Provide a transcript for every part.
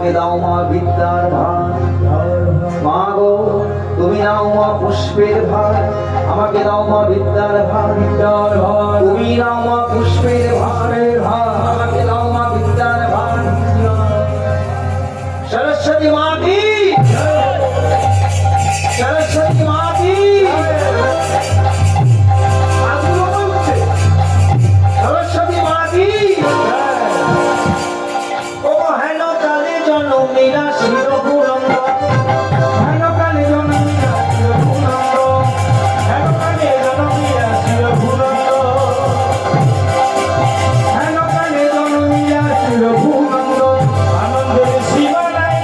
আমাকে দাও মা বিদ্যার ভার, মা গো তুমি নাও মা পুষ্পের ভার, আমাকে দাও মা বিদ্যার ভার, তুমি নাও মা পুষ্পের ভারের ভার, আমাকে দাও মা বিদ্যার ভার। সরস্বতী মা কি, সরস্বতী মা কি, সরস্বতী মা কি। ও হেন কালে জনমিরা শিরপুরন্দ, হেন কালে জনমিরা শিরপুরন্দ, হেন কালে জনমিরা শিরপুরন্দ, হেন কালে জনমিরা শিরপুরন্দ, আনন্দের সীমানায়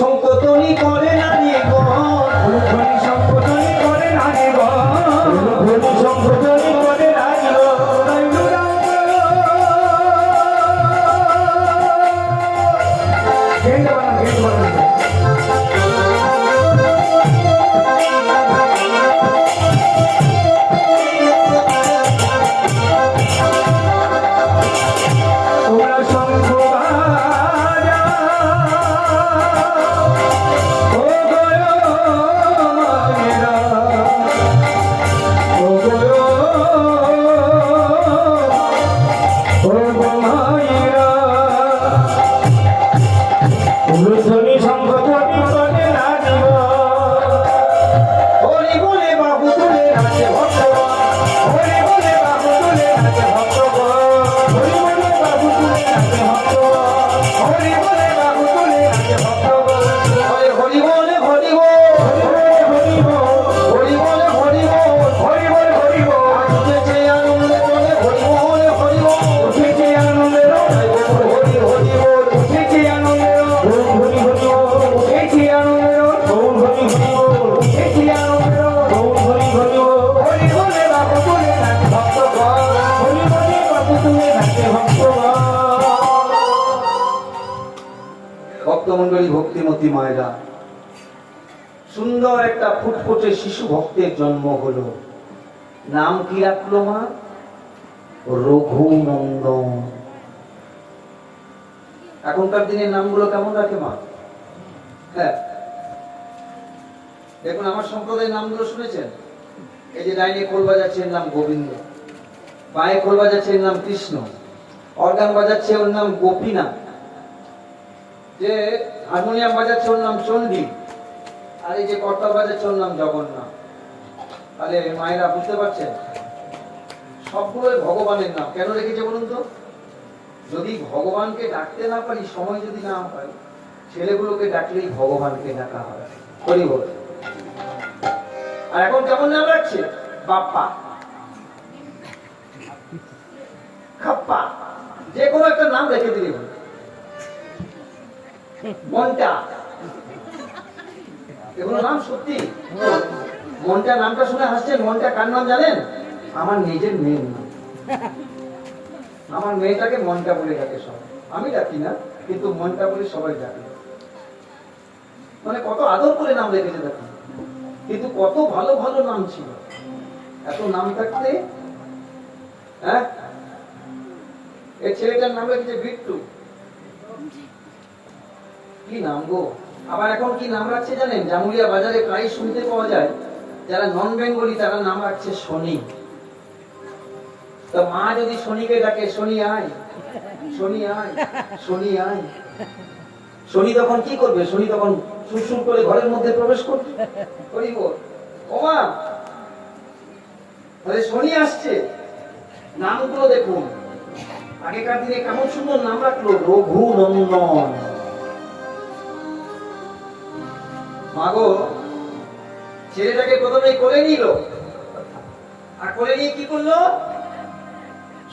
সংকোচনী করে নারী গণ, সংকোচনী করে নারী গণ, সংকোচনী করে নারী ভক্তমন্ডলী, ভক্তিমতী মায়েরা, সুন্দর একটা ফুটফুটে শিশু ভক্তের জন্ম হলো। নাম কি রাখলো মা? রঘুনন্দন। এখনকার দিনের নামগুলো কেমন রাখে মা? হ্যাঁ, দেখুন আমার সম্প্রদায়ের নামগুলো শুনেছেন? এই যে ডাইনে খোল বাজাচ্ছে এর নাম গোবিন্দ, বাঁয়ে খোল বাজাচ্ছে এর নাম কৃষ্ণ, অর্গান বাজাচ্ছে ওর নাম গোপীনাথ, যে হারমোনিয়াম বাজাচ্ছে ওর নাম চণ্ডী, আর এই যে করতাল বাজাচ্ছে ওর নাম জগন্নাথ। তাহলে মায়েরা বুঝতে পারছেন সবগুলোই ভগবানের নাম। কেন রেখেছে বলুন তো? যদি ভগবানকে ডাকতে না পারি, সময় যদি না হয়, ছেলেগুলোকে ডাকলেই ভগবানকে ডাকা হয়। হরি বল। আর এখন কেমন নাম রাখছে? বাপ্পা, খাপ্পা, যে কোনো একটা নাম রেখে দিলে বলে। মনটা, এগুলো নাম সত্যি। মনটা নামটা শুনে হাসছেন। মনটা কার নাম জানেন? আমার নিজের মেয়ের নাম। আমার মেয়েটাকে মনটা বলে ডাকে সবাই, আমি ডাকি না, কিন্তু মনটা বলে সবাই ডাকে। মানে কত আদর করে নাম রেখেছে দেখুন। কিন্তু কত ভালো ভালো নাম ছিল। এত নাম থাকতে, হ্যাঁ, এই ছেলেটার নাম রেখেছে বিট্টু। কি নাম গো! আবার এখন কি নাম রাখছে জানেন? জামুলিয়া বাজারে প্রায় শুনতে পাওয়া যায়, যারা নন বেঙ্গলি তারা নাম রাখছে শনি। তো মা যদি শনিকে ডাকে, শনি আয়, শনি আয়, শনি আয়, শনি তখন কি করবে? শনি তখন সুরসুর করে ঘরের মধ্যে প্রবেশ করবে। ও মা, তাহলে শনি আসছে। নামগুলো দেখুন, আগেকার দিনে কেমন সুন্দর নাম রাখলো, রঘুনন্দন। মাগো, ছেলেটাকে প্রথমে কোলে নিল, আর কোলে নিয়ে কি করলো?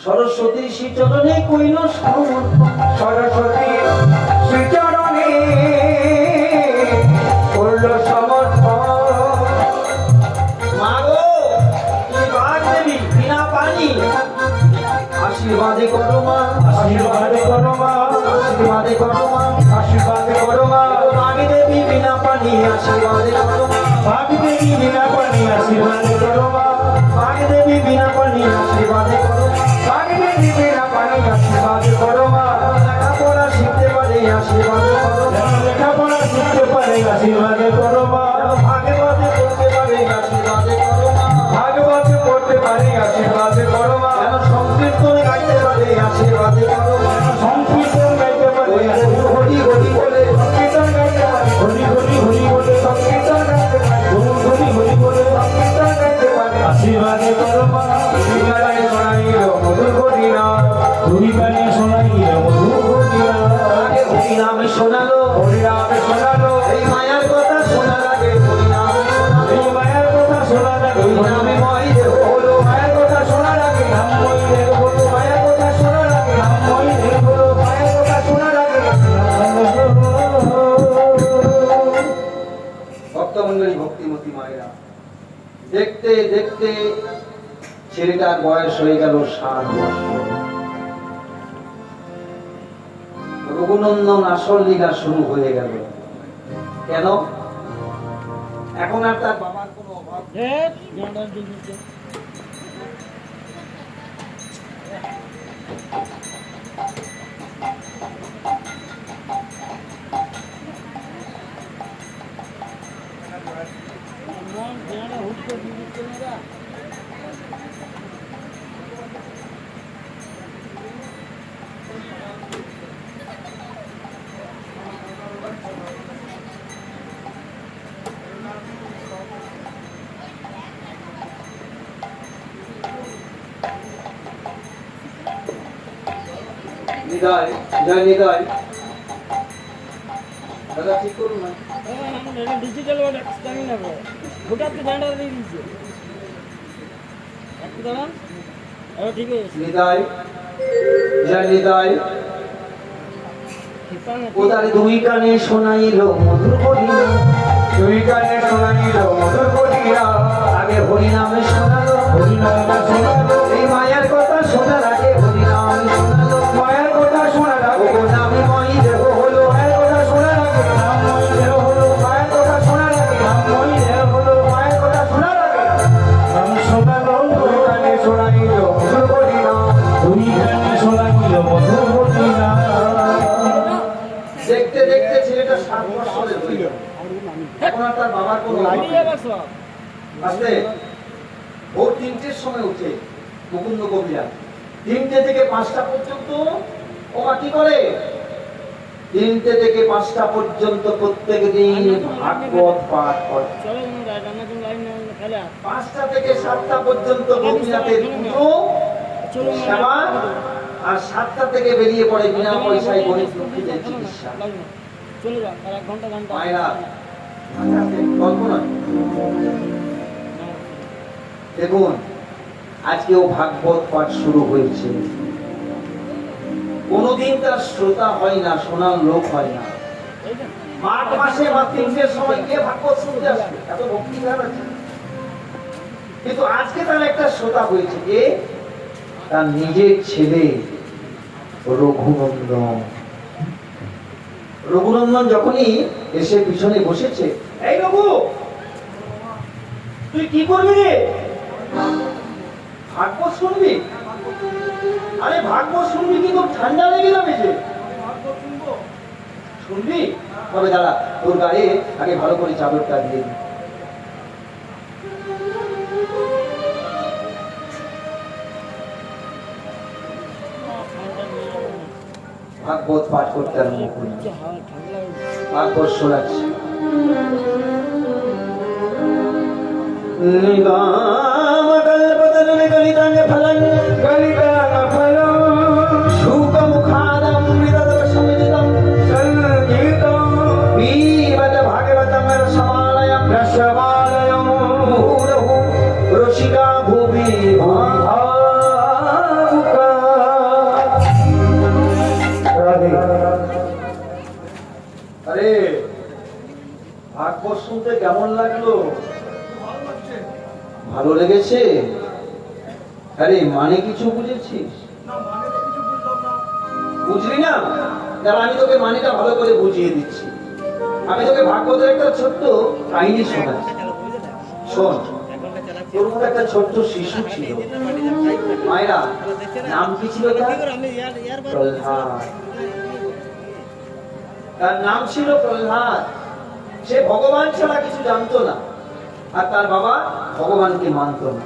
সরস্বতী শ্রীচরণে কইল সমর্পণ, সরস্বতী শ্রীচরণে করল সমর্পণ। মাগো, তুই বাঘ দেবী বিনা পানি, আশীর্বাদে করো মা, আশীর্বাদে করো মা, আশীর্বাদে করো মা, আশীর্বাদে করো মা। বাঘ দেবী বিনা পানি, আশীর্বাদে করো মা, বাঘ দেবী বিনা পানি, আশীর্বাদে করো মা, বাঘ দেবী বিনা পানি, আশীর্বাদে করো মা, বাঘ দেবী বিনা পানি, আশীর্বাদে করো মা। লেখাপড়া শিখতে পারে, আশীর্বাদে করো মা, লেখাপড়া শিখতে পারে, আশীর্বাদে করো মা। ভাগবতে পড়তে পারে, আশীর্বাদে করো মা, ভাগবতে পড়তে পারে, আশীর্বাদে করো মা। সংকীর্তন গাইতে পারে, আশীর্বাদে করো মা, সংকীর্তন গাইতে পারে, হরি হরি বলে সংকীর্তন গাইতে পারে, হরি হরি হরি বলে সংকীর্তন গাইতে পারে, হরি হরি বলে সংকীর্তন গাইতে পারে, আশীর্বাদে করো মা। দুই গানে শোনাইল মধুর হরিনাম, দুই গানে শোনাইল মধুর হরিনাম। আগে হরিনামে শোনালো, হরিনামে শোনালো, এই মায়ার কথা শোনার আগে হরিনামে শোনালো, এই মায়ার কথা শোনার আগে হরিনামে ময় দেহ হলো, মায়ার কথা শোনার আগে নামময় দেহ হলো, মায়ার কথা শোনার আগে নামময় দেহ হলো, মায়ার কথা শোনার আগে। ভক্তমণ্ডলী, ভক্তিমতী মায়েরা, দেখতে দেখতে ছেলেটার বয়স হয়ে গেল 7 বছর। রঘুনন্দন আসল লীলা শুরু হয়ে গেল। কেন? এখন আর তার বাবার কোনো অভাব নিদায়, জয় নিদায়। দাদা ঠিক করুন না, ডিজিটাল ভোটার তো ব্যান্ডার দিয়ে দিয়েছে একটু দাঁড়ান। ঠিক আছে, নিদায়, জয় নিদায়। ওদার দুই কানে শোনাইল মধুর হরিনাম, দুই কানে শোনাইল মধুর হরিনাম। আগে হরিনামে শোনালো, হরিনামে শোনালো, এই মায়ার কথা শোনার আগে হরিনামে শোনালো, মায়ার কথা শোনার আগে নামে ময় দেহ হলো, মায়ের কথা শোনার আগে নামময় দেহ হলো, মায়ের কথা শোনার আগে নামময় দেহ হলো, মায়ের কথা শোনার আগে নাম শোনালো। দুই কানে শোনাইল মধুর হরিনাম, দুই কানে শোনাইল মধুর হরিনাম। দেখতে দেখতে ছেলেটা 7 বছরের হয়ে গেল। এখন আর তার বাবার কোনো আসলে ভোর 3টের সময় উঠে মুকুন্দ কবিরা 3টে থেকে 5টা পর্যন্ত ওরা কি করে? 3টে থেকে 5টা পর্যন্ত প্রত্যেক দিন ভাগবত পাঠ করে। 5টা থেকে 7টা পর্যন্ত গোপীনাথের পুজো সেবা, আর 7টা থেকে বেরিয়ে পড়ে বিনা পয়সায় গরিব দুঃখীদের চিকিৎসা। মায়েরা, গল্প নয়। দেখুন, আজকেও ভাগবত পাঠ শুরু হয়েছে। কোনদিন তার শ্রোতা হয় না, শোনার লোক হয় না। মাঘ মাসে বা 3টের সময় গিয়ে ভাগবত শুনতে আসবে, এত ভক্তি ভাব আছে। কিন্তু আজকে তার একটা শ্রোতা হয়েছে, কে? তার নিজের ছেলে রঘুনন্দন। রঘুনন্দন যখনই এসে পিছনে বসেছে, এই রঘু, তুই কি করবি রে? ভাগবত শুনবি? আরে ভাগবত শুনবি কি তোর ঠান্ডা লেগে যাবে যে? শুনবি? তবে দাঁড়া, তোর গায়ে আগে ভালো করে চাদরটা দিয়ে দিই। ভাগবত পাঠ করতে আরম্ভ করলেন। হাওয়া ঠান্ডা লাগছে। ভাগবত শোনাচ্ছে। নিগম কল্পতরু গলিতাং ফলং গলিতাং ফলং শুকমুখাদম বিদদব সমিদিতম সঙ্গীতম পিবত ভাগবতম রসমালয়ম রসমালয়ম মুহুরহু রসিকা ভুবি ভাবুকা। রাধে। আরে ভাগবত শুনতে কেমন লাগলো? ভালো লেগেছে? আরে মানে কিছু বুঝেছিস? বুঝলি না? তাহলে আমি তোকে মানেটা ভালো করে বুঝিয়ে দিচ্ছি। আমি তোকে ভাগবতের একটা ছোট্ট কাহিনী শোনাচ্ছি, শোন। তোর মতো একটা ছোট্ট শিশু ছিল, মায়েরা, নাম কি ছিল তার? প্রহ্লাদ। তার নাম ছিল প্রহ্লাদ। সে ভগবান ছাড়া কিছু জানতো না, আর তার বাবা ভগবানকে মানত না।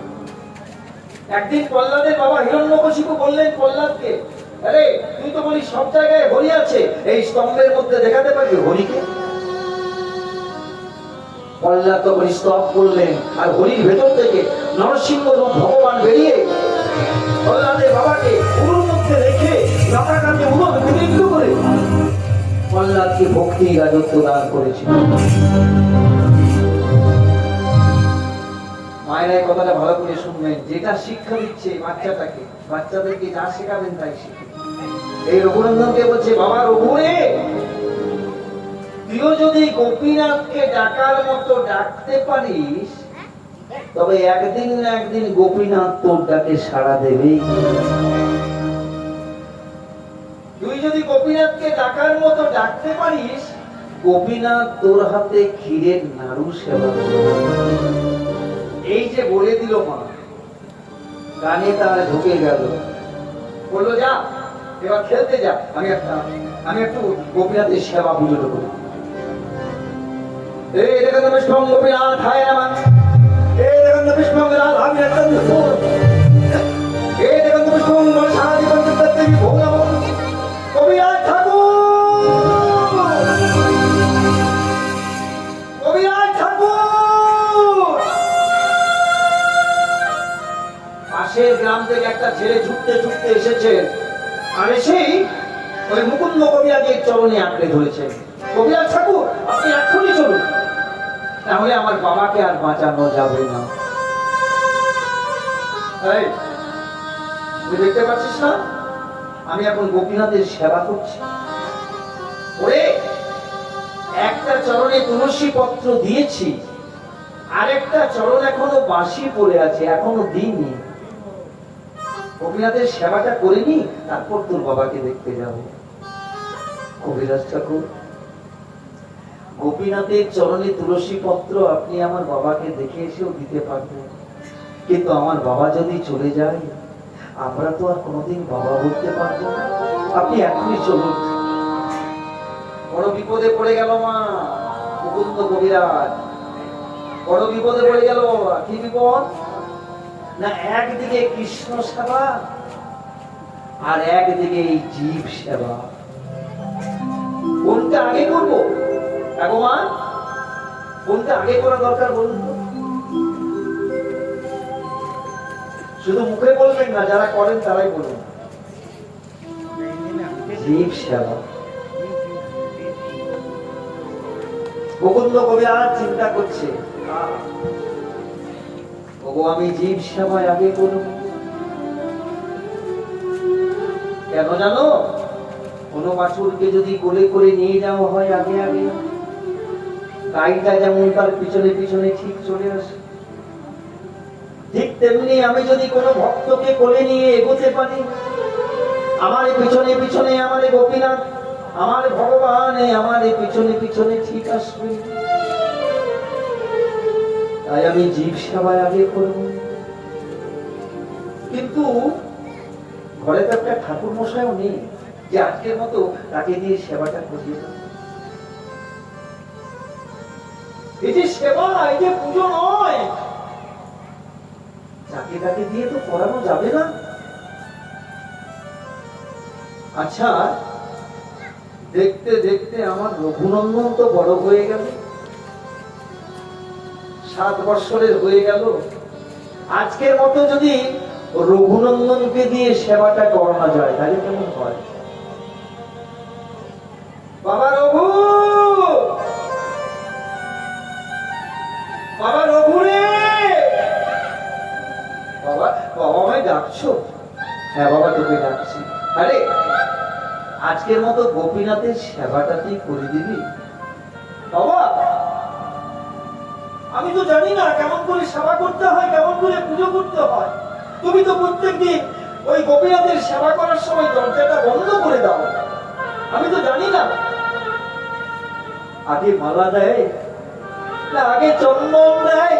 একদিন প্রহ্লাদের বাবা হিরণ্যকশিপু বললেন প্রহ্লাদকে, আরে তুই তো বলি সব জায়গায় হরি আছে, এই স্তম্ভের মধ্যে দেখাতে পারবি হরিকে? প্রহ্লাদ তখন স্তব করলেন, আর হরির ভেতর থেকে নরসিংহ রূপ ভগবান বেরিয়ে প্রহ্লাদের বাবাকে উরুর মধ্যে রেখে লতাকাকে উরুর বিদগ্ধ করে প্রহ্লাদকে ভক্তি রাজত্ব দান করেছিল। মায়েরা এই কথাটা ভালো করে শুনবেন। যেটা শিক্ষা দিচ্ছে বাচ্চাটাকে, বাচ্চাদেরকে যা শেখাবেন তাই শিখে। এই রঘুনন্দনকে বলছে, বাবা রঘু রে, তুইও যদি গোপীনাথকে ডাকার মতো ডাকতে পারিস, তবে একদিন না একদিন গোপীনাথ তোর ডাকে সাড়া দেবেই। তুই যদি গোপীনাথকে ডাকার মতো ডাকতে পারিস, গোপীনাথ তোর হাতে ক্ষীরের নাড়ু সেবা করবে। এই যে বলে দিল মা, গানে তার ঢুকে গেল। বললো যা, এবার খেলতে যা, আমি একটু গোপীনাথের সেবা পুজো করি। এই দেখেন বিষ্ণু গোপীনাথ হায় নমঃ। এই দেখেন বিষ্ণু রাধা বিরতন দুপুর। এই দেখেন বিষ্ণু বর্ষাদি পঞ্চতত্ত্বী ভোগনম। গোপীনাথ ঠাকুর, গোপীনাথ ঠাকুর। পাশের গ্রাম থেকে একটা ছেলে ছুটতে ছুটতে এসেছে, আর এসেই ওই মুকুন্দ কবিরাজের চরণে আঁকড়ে ধরেছে। কবিরাজ ঠাকুর, আপনি এক্ষুনি চলুন, তাহলে আমার বাবাকে আর বাঁচানো যাবে না। এই, তুই দেখতে পাচ্ছিস না আমি এখন গোপীনাথের সেবা করছি? ওরে, একটা চরণে তুলসী পত্র দিয়েছি, আরেকটা চরণ এখনো বাঁশি পড়ে আছে, এখনো দিইনি। গোপীনাথের সেবাটা করিনি, তারপর তোর বাবাকে দেখতে যাব। কবিরাজ ঠাকুর, গোপীনাথের চরণে তুলসী পত্র আপনি আমার বাবাকে দেখে এসেও দিতে পারবেন, কিন্তু আমার বাবা যদি চলে যায়, আমরা তো আর কোনোদিন বাবা বলতে পারবো না। আপনি এখনই চলুন। বড় বিপদে পড়ে গেল মা মুকুন্দ কবিরাজ, বড় বিপদে পড়ে গেল। কি বিপদ? না একদিকে কৃষ্ণ সেবা, আর একদিকে এই জীব সেবা। কোনটা আগে করবো? মা, কোনটা আগে করা দরকার বলুন তো? শুধু মুখে বলবেন না, যারা করেন তারাই বলুন। জীব সেবা। মুকুন্দ কবিরাজ চিন্তা করছে, ওগো আমি জীব সেবায় আগে করব। কেন জানো? কোন বাছুরকে যদি কোলে করে নিয়ে যাওয়া হয় আগে আগে, গাইটা যেমন তার পিছনে পিছনে ঠিক চলে আসে, ঠিক তেমনি আমি যদি কোনো ভক্তকে কোলে নিয়ে এগোতে পারি, আমার পিছনে পিছনে আমার গোপীনাথ, আমার ভগবান আমার পিছনে পিছনে ঠিক আসবে। তাই আমি জীব সেবায় আগে করব। কিন্তু ঘরে তো একটা ঠাকুর মশাইও নেই যে আজকের মতো তাকে দিয়ে সেবাটা করিয়ে দেব। এই যে সেবা, এই যে পুজো নয়, যাকে তাকে দিয়ে তো করানো যাবে না। আচ্ছা, দেখতে দেখতে আমার রঘুনন্দন তো বড় হয়ে গেল, 7 বৎসরের হয়ে গেল। আজকের মতো যদি রঘুনন্দনকে দিয়ে সেবাটা করানো যায় তাহলে কেমন হয়? বাবা রঘু, বাবা রঘু রে, বাবা, বাবা আমায় ডাকছো? হ্যাঁ বাবা, তোকে ডাকছি। আরে আজকের মতো গোপীনাথের সেবাটা তুই করে দিবি? বাবা, আমি তো জানি না কেমন করে সেবা করতে হয়, কেমন করে পুজো করতে হয়। তুমি তো প্রত্যেকদিন ওই গোপীনাথের সেবা করার সময় দরজাটা বন্ধ করে দাও। আমি তো জানি না। আগে মালা দেয় না, আগে চন্দন দেয়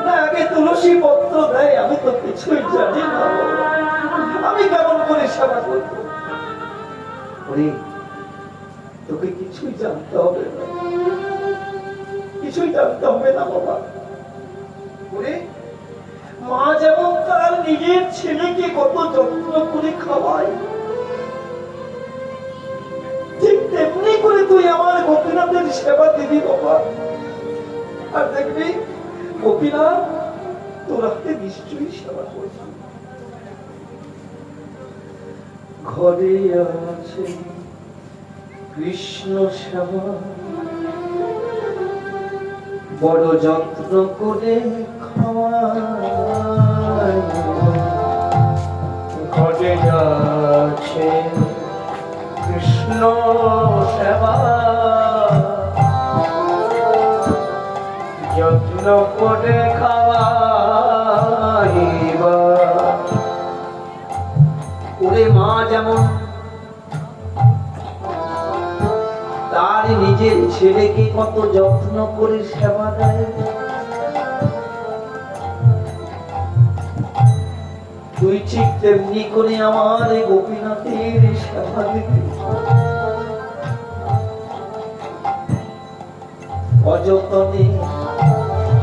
না, আগে তুলসী পত্র দেয়, আমি তো কিছুই জানি না। আমি কেমন করে সেবা করবো? ওরে, তোকে কিছুই জানতে হবে না, কিছুই জানতে হবে না বাবা। ওরে, মা যেমন তার নিজের ছেলেকে কত যত্ন করে খাওয়ায়, ঠিক তেমনি করে তুই আমার গোপীনাথের সেবা দিবি বাবা। আর দেখবি গোপীনাথ তোর হাতে নিশ্চয়ই সেবা করবে। ঘরে আছে কৃষ্ণ সেবা, বড় যত্ন করে খাওয়ায়। ঘরে আছে কৃষ্ণ সেবা, যত্ন করে খাওয়াইবা। ওরে মা যেমন তার নিজের ছেলেকে কত যত্ন করে সেবা দেয়, তুই ঠিক তেমনি করে আমার গোপীনাথের সেবা দিবি। অযতনে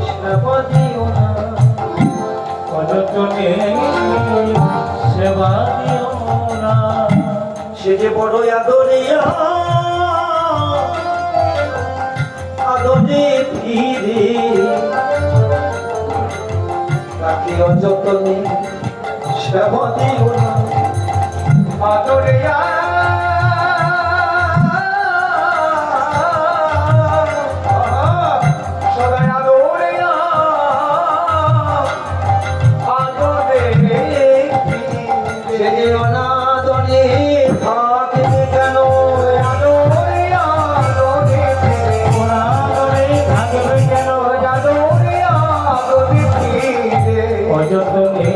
সেবা দিও না, অযতনে সেবা দিও না। সে যে বড় আদরিয়া, আদরে ধীরে তাকে অযতনে সেবা দিও না। আদরিয়া সদাই আদরিয়া, আদরে সে যে অনাদরে থাকবে কেন? আদরিয়া আদরে অনাদরে থাকবে কেন? আদরিয়া আদরে অযতনে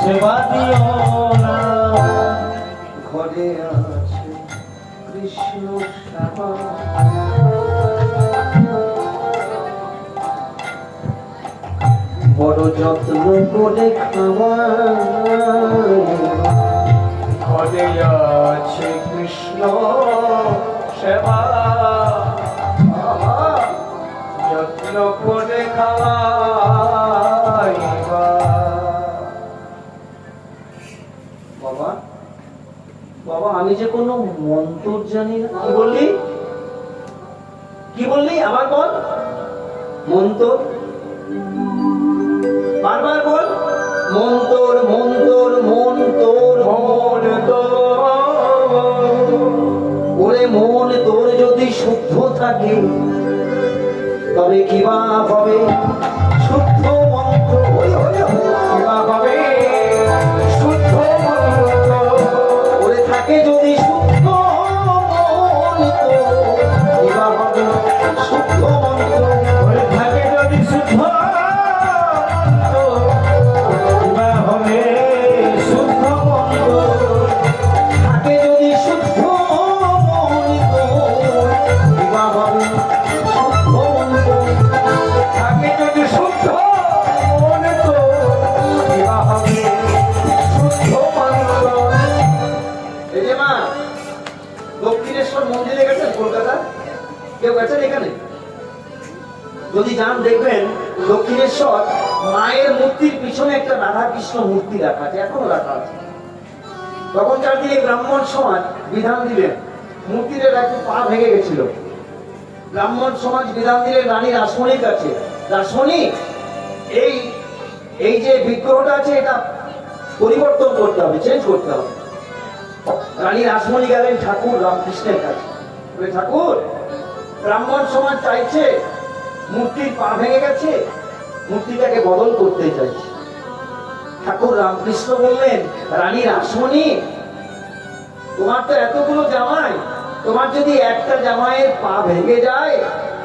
সেবা দিও না। ঘরে আছে কৃষ্ণ সেবা, বড় যত্ন করে খাওয়ায়। ঘরে আছে কৃষ্ণ সেবা, যত্ন করে খাওয়াইবা। বাবা, বাবা আমি যে কোনো মন্ত্র জানি না। কি বললি? কি বললি? আবার বল। মন্ত্র বারবার বল। মন্তর মন্তর মন্তর মন্তর। ওরে মন তোর যদি শুদ্ধ থাকে তবে কিবা হবে শুদ্ধ মন্ত্র। কিবা হবে শুদ্ধ মন্ত্র। ওরে থাকে যদি শুদ্ধ মন্ত্র, কিবা হবে শুদ্ধ মন্ত্র। ওরে থাকে যদি শুদ্ধ মন্দিরে গেছেন কলকাতা? কেউ গেছেন এখানে? যদি যান দেখবেন দক্ষিণেশ্বর মায়ের মূর্তির পিছনে একটা রাধা কৃষ্ণ মূর্তি রাখা আছে, এখনো রাখা আছে। তখনকার দিনে ব্রাহ্মণ সমাজ বিধান দিলেন মূর্তিটার একটু পা ভেঙে গেছিল। ব্রাহ্মণ সমাজ বিধান দিলেন রানীর আসমনির কাছে, রাসমণি এই এই যে বিগ্রহটা আছে এটা পরিবর্তন করতে হবে, চেঞ্জ করতে হবে। রানীর আসমণি গেলেন ঠাকুর রামকৃষ্ণের কাছে, বলে ঠাকুর ব্রাহ্মণ সমাজ চাইছে, মূর্তির পা ভেঙে গেছে, মূর্তিটাকে বদল করতে চাইছে। ঠাকুর রামকৃষ্ণ বললেন, রানীর আসমণি তোমার তো এতগুলো জামাই, তোমার যদি একটা জামাইয়ের পা ভেঙে যায়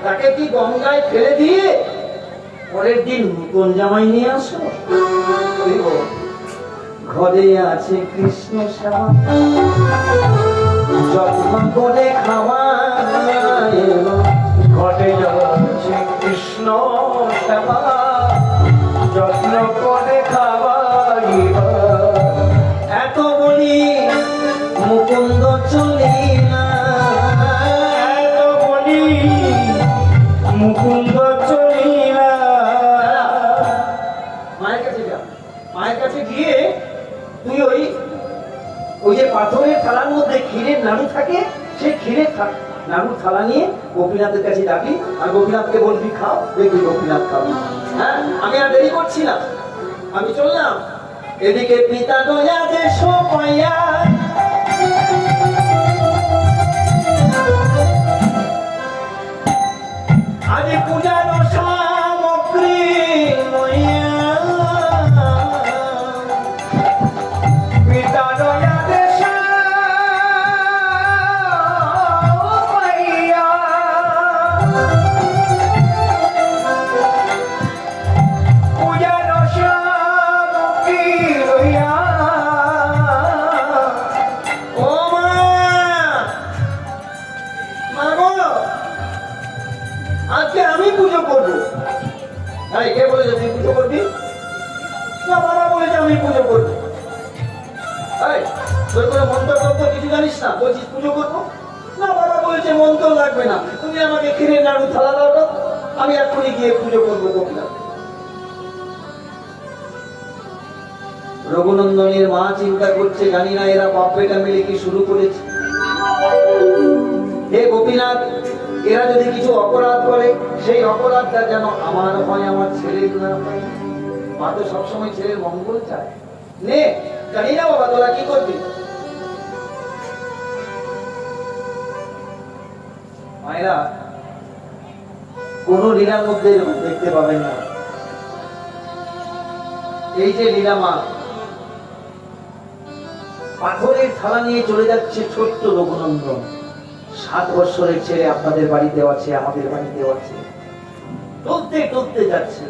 তাকে কি গঙ্গায় ফেলে দিয়ে পরের দিন নতুন জামাই নিয়ে আসো? ঘরে আছে কৃষ্ণ সেবা, যত্ন করে খাওয়ায়, ঘরে আছে কৃষ্ণ সেবা, যত্ন করে খাওয়াই। এত বলি মুকুন্দ চলিলা, এত বলি মুকুন্দ চলিলা। মায়ের কাছে যা, মায়ের কাছে গিয়ে তুই ওই যে পাথরের থালার মধ্যে ক্ষীরের নাড়ু থাকে, সেই ক্ষীরের নাড়ুর থালা নিয়ে গোপীনাথের কাছে যাবি আর গোপীনাথকে বলবি খাও, দেখবি গোপীনাথ খাবি। হ্যাঁ, আমি আর দেরি করছি না, আমি চললাম। এদিকে পিতা দয়া দেশ পাইয়া, আজ পূজার সামগ্রী লইয়া, পিতা দয়া দেশ পাইয়া, পূজার সামগ্রী লইয়া। ও মা, মা গো, আজকে আমি পুজো করবো। হ্যাঁ, কে বলেছে তুই পুজো করবি? না, বাবা বলেছে আমি পুজো করবো। তোর কোনো মন্ত্র তন্ত্র কিছু জানিস না, বলছিস পুজো করবো? না, বাবা বলেছে মন্ত্র লাগবে না, তুমি আমাকে ক্ষীরের নাড়ু থালা দাও তো, আমি এক্ষুনি গিয়ে পুজো করবো গোপীনাথ। রঘুনন্দনের মা চিন্তা করছে, জানি না এরা বাপ বেটা মিলে কি শুরু করেছে। হে গোপীনাথ, এরা যদি কিছু অপরাধ করে সেই অপরাধটা যেন আমার হয়, আমার ছেলের না হয়। মা তো সবসময় ছেলের মঙ্গল চায়। নে, জানি না বাবা তোরা কি করবি। মায়েরা কোন লীলার মধ্যে এরকম দেখতে পাবেন না। এই যে লীলা মা পাথরের থালা নিয়ে চলে যাচ্ছে ছোট্ট রঘুনন্দন, 7 বছরের ছেলে আপনাদের বাড়িতেও আছে, আমাদের বাড়িতেও আছে, টলতে টলতে যাচ্ছে।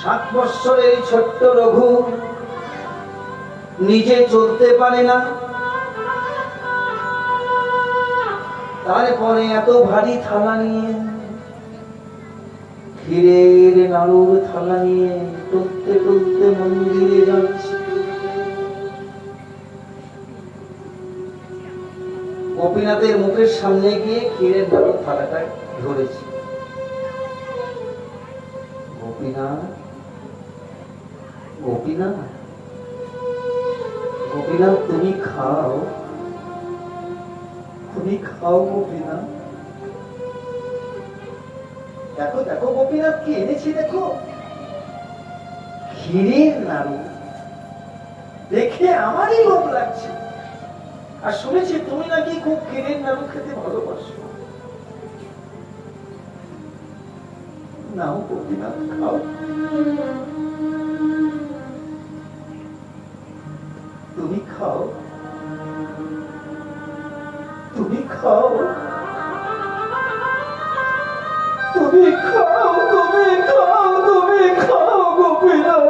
সাত বছরের এই ছোট্ট রঘু নিজে চলতে পারে না, তারপরে এত ভারী থালা নিয়ে, ক্ষীরের নাড়ুর থালা নিয়ে টলতে টলতে মন্দিরে যাচ্ছে। গোপীনাথের মুখের সামনে গিয়ে ক্ষীরের নাড়ুর থালাটা ধরেছে। গোপীনাথ, গোপীনাথ, গোপীনাথ তুমি খাও, তুমি খাও গোপীনাথ। দেখো দেখো গোপীনাথ কি এনেছি, দেখো ক্ষীরের নাড়ু, দেখে আমারই লোভ লাগছে। আর শুনেছি তুমি নাকি খুব ক্ষীরের নাড়ু খেতে ভালোবাসো। নাও গোপীনাথ খাও, তুমি খাও, তুমি খাও, তুমি খাও, তুমি খাও, তুমি খাও গোপীনাথ।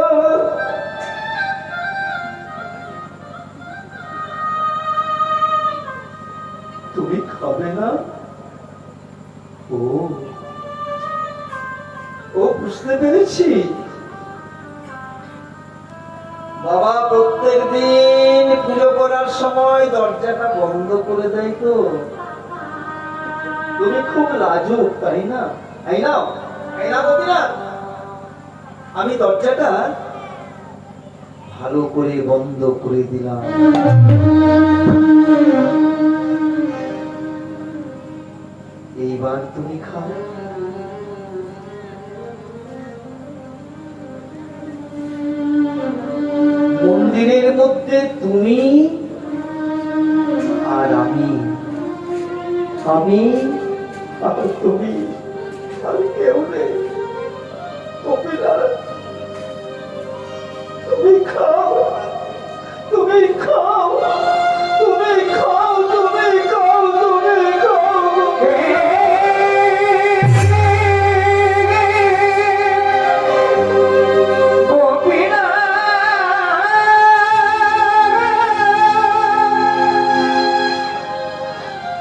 তুমি খাবে না? ও ও বুঝতে পেরেছি, বাবা প্রত্যেক দিন পুজো করার সময় দরজাটা বন্ধ করে দেয় তো। তুমি খুব লাজুক, তাই না? তাই না, তাই না গোপীনাথ? আমি দরজাটা ভালো করে বন্ধ করে দিলাম। এইবার তুমি খাও। মন্দিরের মধ্যে তুমি আর আমি, আমি আর তুমি, আর কেউ নেই। গোপীনাথ, তুমি খাও, তুমি খাও, তুমি খাও, তুমি খাও, তুমি খাও। গোপীনাথ,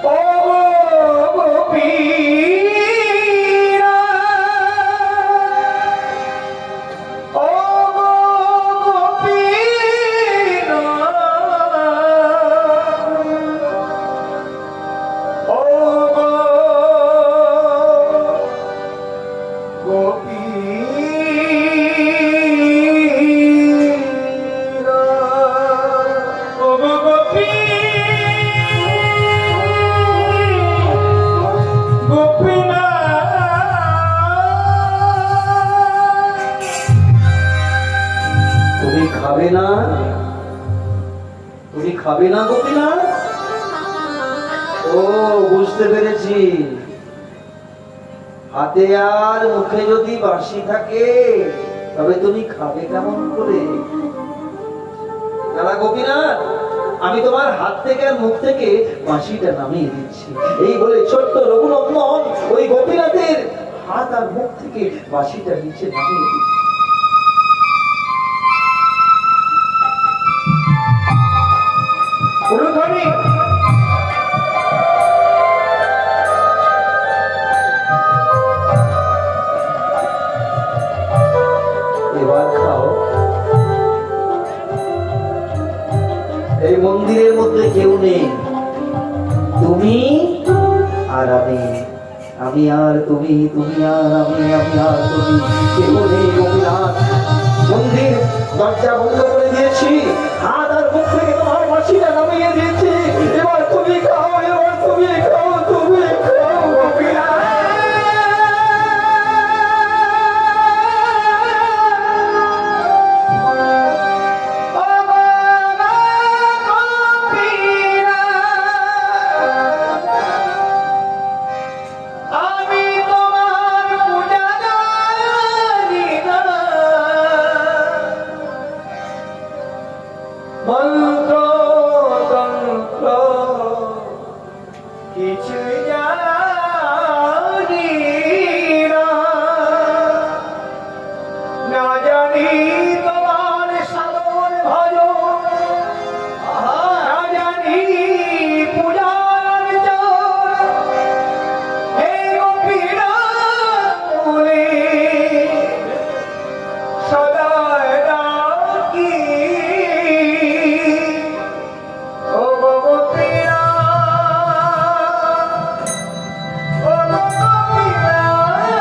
ও গোপীনাথ, ও তুমি খাবে না? তুমি খাবে না গোপীনাথ? ও, বুঝতে পেরেছি। হাতে আর মুখে যদি বাঁশি থাকে তবে তুমি খাবে কেমন করে? দাদা গোপীনাথ, আমি তোমার হাত থেকে আর মুখ থেকে বাঁশিটা নামিয়ে দিচ্ছি। এই বলে ছোট্ট রঘুনন্দন ওই গোপীনাথের হাত আর মুখ থেকে বাঁশিটা নিচে নামিয়ে দিচ্ছে। এবার খাও। এই মন্দিরের মধ্যে কেউ নেই, তুমি আর আমি, আমি আর তুমি, তুমি আর আমি, আমি আর তুমি, কেউ নেই। গোপীনাথ, মন্দির দরজা বন্ধ করে দিয়েছি, হাত আর মুখ থেকে তোমার বাঁশিটা নামিয়ে দিয়েছি। এবার তুমি খাও, এবার তুমি খাও, তুমি খাও। গোপীনাথ, মন্ত্র তন্ত্র কিছু জানি না, না জানি তোমার সাধন ভজন, না জানি পূজার জন। হে গোপীনাথ বলে সদা ডাকি, ও গোপীনাথ, ও গোপীনাথ,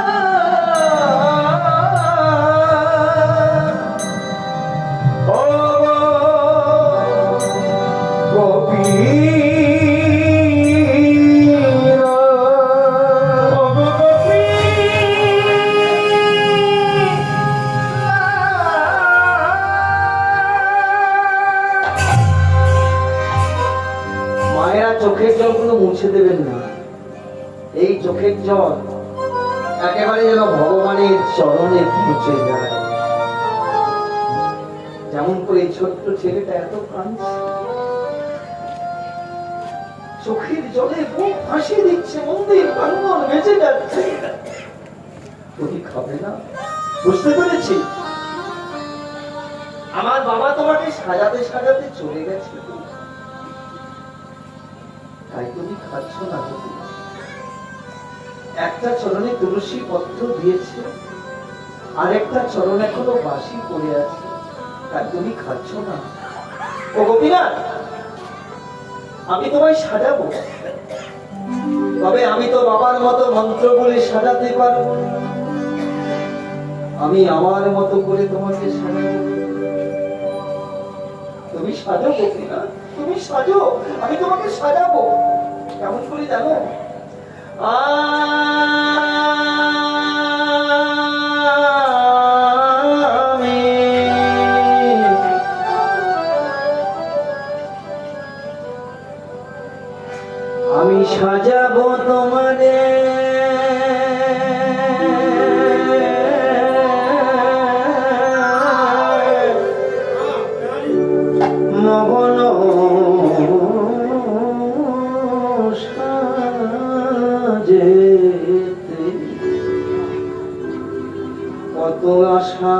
ও মায়েরা চোখের জলগুলো মুছে দেবেন না। এই চোখের জল একেবারে যেন ভগবানের চরণে পৌঁছে যায়। যেমন করে এই ছোট্ট ছেলেটা এত কাঁদছে, চোখের জলে বুক ভাসিয়ে দিচ্ছে, মন্দির প্রাঙ্গণ বেঁচে যাচ্ছে। তুমি খাবে না? বুঝতে পেরেছি। আমার বাবা তোমাকে সাজাতে সাজাতে চলে গেছে, তাই তুমি খাচ্ছ না। একটা চরণে তুলসী পত্র দিয়েছে, আর একটা চরণ এখনো বাসি পড়ে আছে, তাই তুমি খাচ্ছ না। ও গোপীনাথ, আমি তোমায় সাজাবো, তবে আমি তো বাবার মতো মন্ত্র বলে সাজাতে পারবো না। আমি আমার মতো করে তোমাকে সাজাবো। তুমি সাজো গোপিনা, তুমি সাজো, আমি তোমাকে সাজাবো। কেমন করে জানো? আমি সাজাবো তোমারে মগন সাজেতে, কত আশা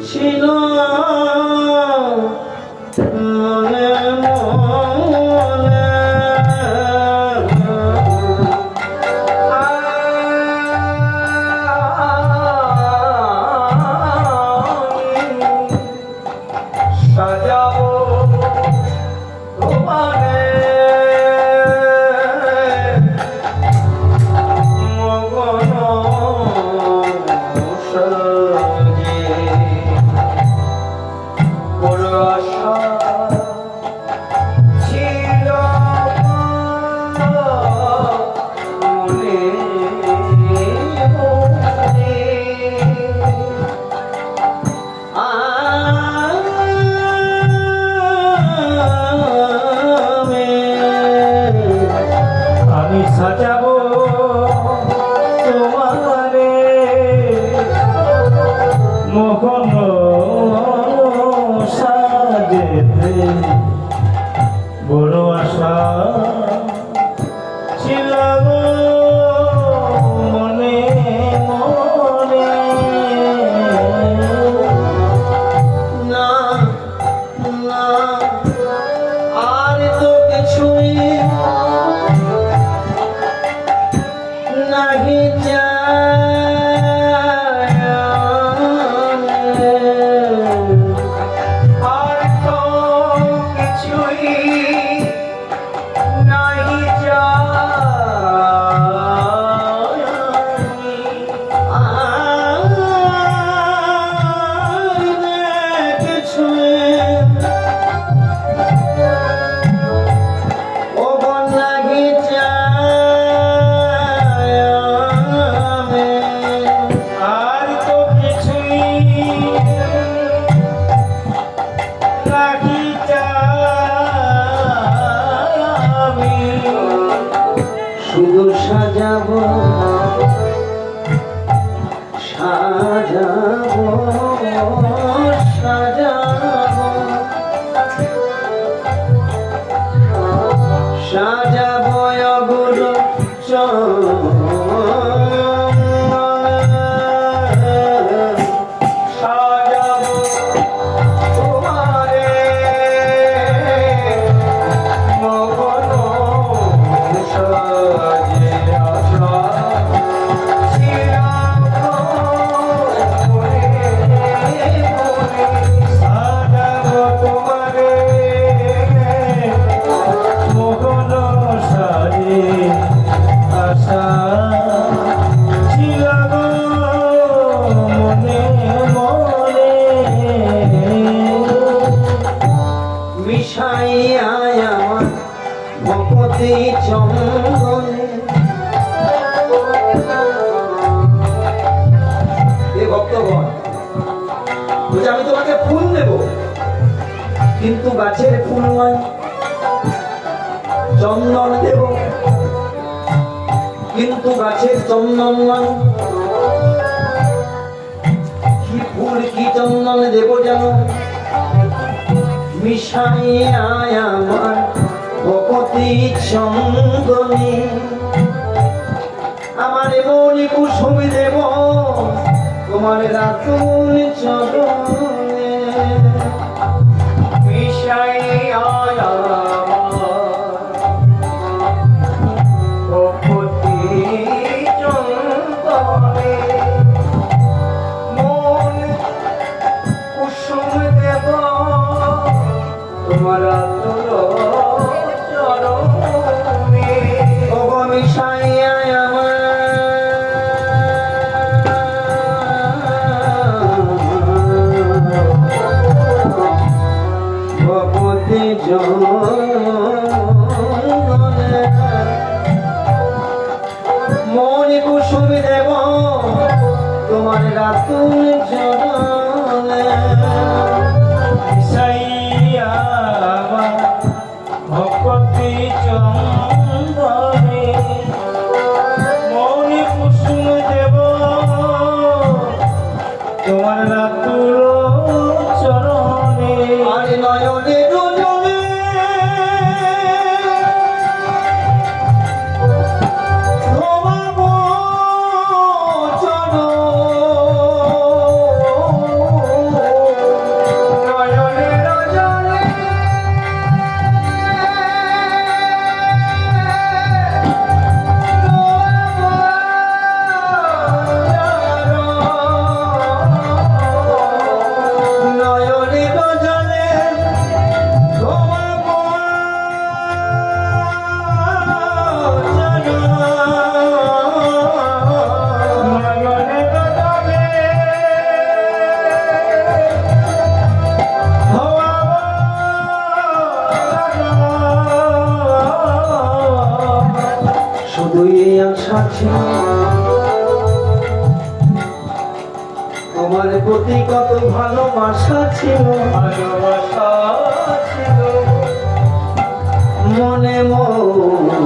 ছিল মনে মনে, সাজাবো তোমারে মগন সাজে, বড় আশা ছিল মনে মনে। আমি সাজাবো তোমারে মোহন সাজেতে, বড় আশা ছিল গো মনে মনে। না না আর তো কিছুই নাহি চায়, আর তো কিছুই নাহি চায়, আর কিছুই ও নাহি চায়, আর তো কিছুই নাহি চায়, আমি শুধু সাজাবো সাজাবো সাজাবো সাজাবো অগুর সাজাবো তোমারে মগন সাজে, আশা ছিল মনে মনে। সাজাবো তোমারে মোহন সাজে, আশা ছিল গো মনে মনে। মিশাইয়া আমার ভকতি চন্দনে, এ ভক্তগণ বলছে আমি তোমাকে ফুল দেব, কিন্তু গাছের ফুল নয়, চন্দন দেব কিন্তু গাছের চন্দন নয়। কি ফুল কি চন্দন দেব যেন? মিশাইয়া আমার ভকতি চন্দনে, আমার মনি কুসুম দেব তোমার রাতুল চরণে। মিশাইয়া ভকতি চন্দনে, মন কুসুম দেব তোমার রাতুল চরণে। ওগো মিশাইয়া আমার রাতে জলে মনে কুসুম দেব তোমার রাতুল জলে মিশাইয়া ভক্তি চন্দনে মৌনি কুসুম দেব তোমার রাতুল চরণে আর নয়নে দুজনে ঘুমাবো চলো নয়নে দুজনে নয়নে দুজনে ঘুমাবো নয়নে গজবে শুধুই এই আশা ছিল তোমার প্রতি কত ভালোবাসা ছিল ভালোবাসা ছিল মনে মনে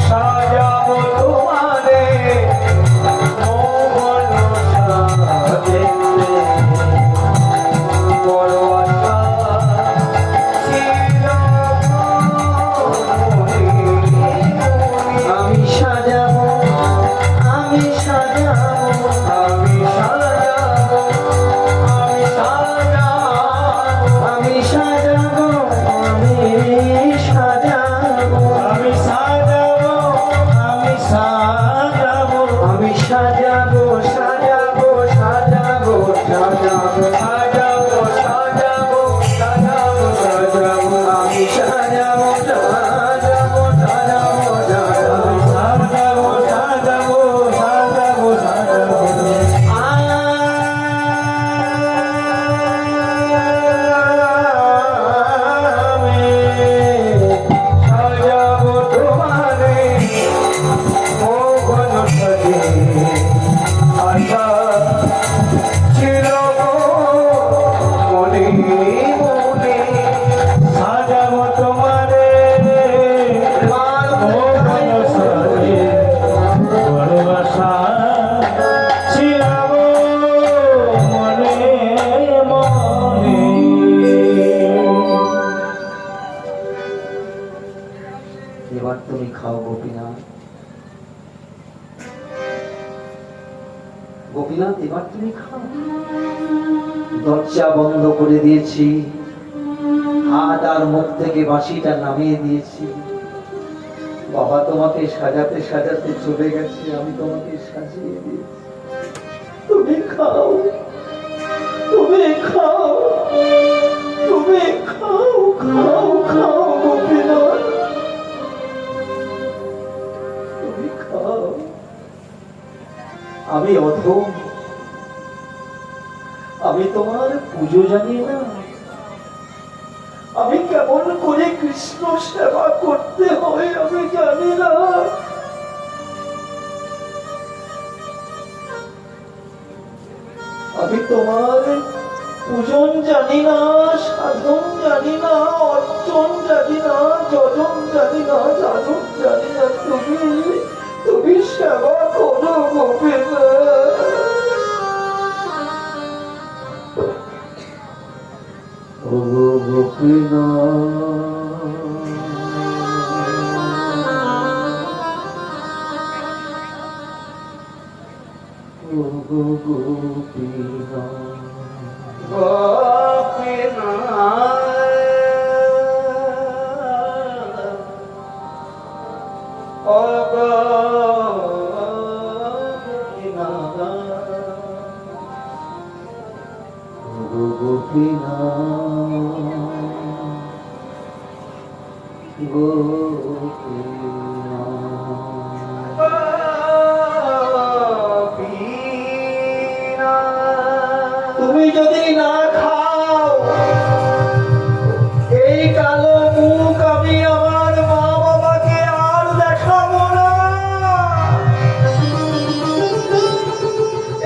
সাজাবো তোমারে মোহন সাজে বড় আশা ছিল আমি সাজাবো আমি সাজাবো আমি সাজাবো আমি সাজাবো আমি সাজাবো আমি সাজাবো আমি সাজাবো আমি সাজাবো আমি সাজাবো সাজাবো সাজাবো সাজাবো সাজাবো সাজাবো সাজাবো সাজাবো আমি সাজাবো সাজাবো সাজাবো সাজাবো সাজাবো সাজাবো সাজাবো সাজাবো সাজাবো তোমারে মোহন সাজে আশা ছিল গো মনে মনে সাজাবো তোমারে মোহন সাজে ভালোবাসা ছিল গো মনে মনে এবার তুমি খাও গোপীনাথ গোপীনাথ এবার তুমি খাও দরজা বন্ধ করে দিয়েছি হাত আর মুখ থেকে বাঁশিটা নামিয়ে দিয়েছি বাবা তোমাকে সাজাতে সাজাতে চলে গেছে আমি তোমাকে সাজিয়ে দিয়েছি তুমি খাও তুমি খাও তুমি খাও খাও খাও গোপীনাথ তুমি খাও আমি অধম আমি তোমার পুজো জানি না আমি কেমন করে কৃষ্ণ সেবা করতে হয় আমি জানি না আমি তোমার পূজন জানি না সাধন জানি না অর্চন জানি না যজন জানি না সাধন জানি না তুমি তুমি সেবা করো গোপীনাথ ও গোপীনাথ ও গোপীনাথ তুমি যদি না খাও, এই কালো মুখ আমি আমার মা বাবাকে আর দেখাবো না।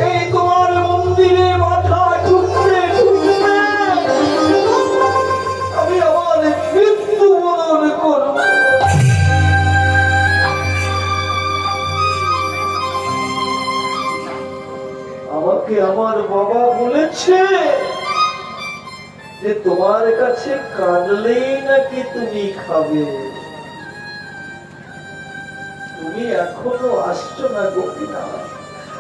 এই তোমার মন্দিরে মাথা ঠুকরে ঠুকরে আমি আমার মৃত্যু বরণ করব। আমাকে আমার বাবা বলেছে যে তোমার কাছে কাঁদলেই নাকি তুমি খাবে। তুমি এখনো আসছো না গোপীনাথ,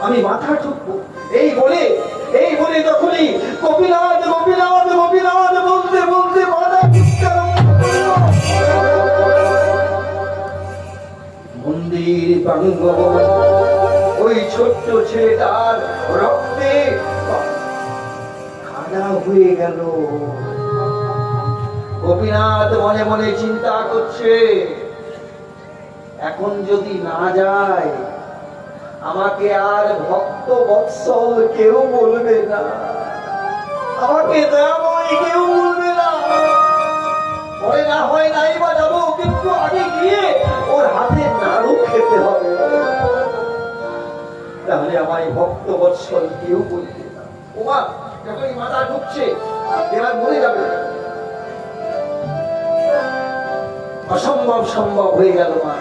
আমি মাথা ঠুকবো। এই বলে তখনই গোপীনাথ গোপীনাথ গোপীনাথ বলতে বলতে মাথা ঠুকতে আরম্ভ করলো। মন্দির প্রাঙ্গণ ওই ছোট্ট ছেলেটার রক্তে কাদা হয়ে গেল। গোপীনাথ মনে মনে চিন্তা করছে, এখন যদি না যায় আমাকে আর ভক্ত বৎসল কেউ বলবে না, আমাকে দয়াময় কেউ বলবে না। পরে না হয় নাই বা যাবো, কিন্তু আগে গিয়ে ওর হাতে নাড়ু খেতে হবে, তাহলে আমায় ভক্ত বৎসল কেউ বলবে না। ওমা যখনই মাথা ঢুকছে এবার মরে যাবে, অসম্ভব সম্ভব হয়ে গেল। মা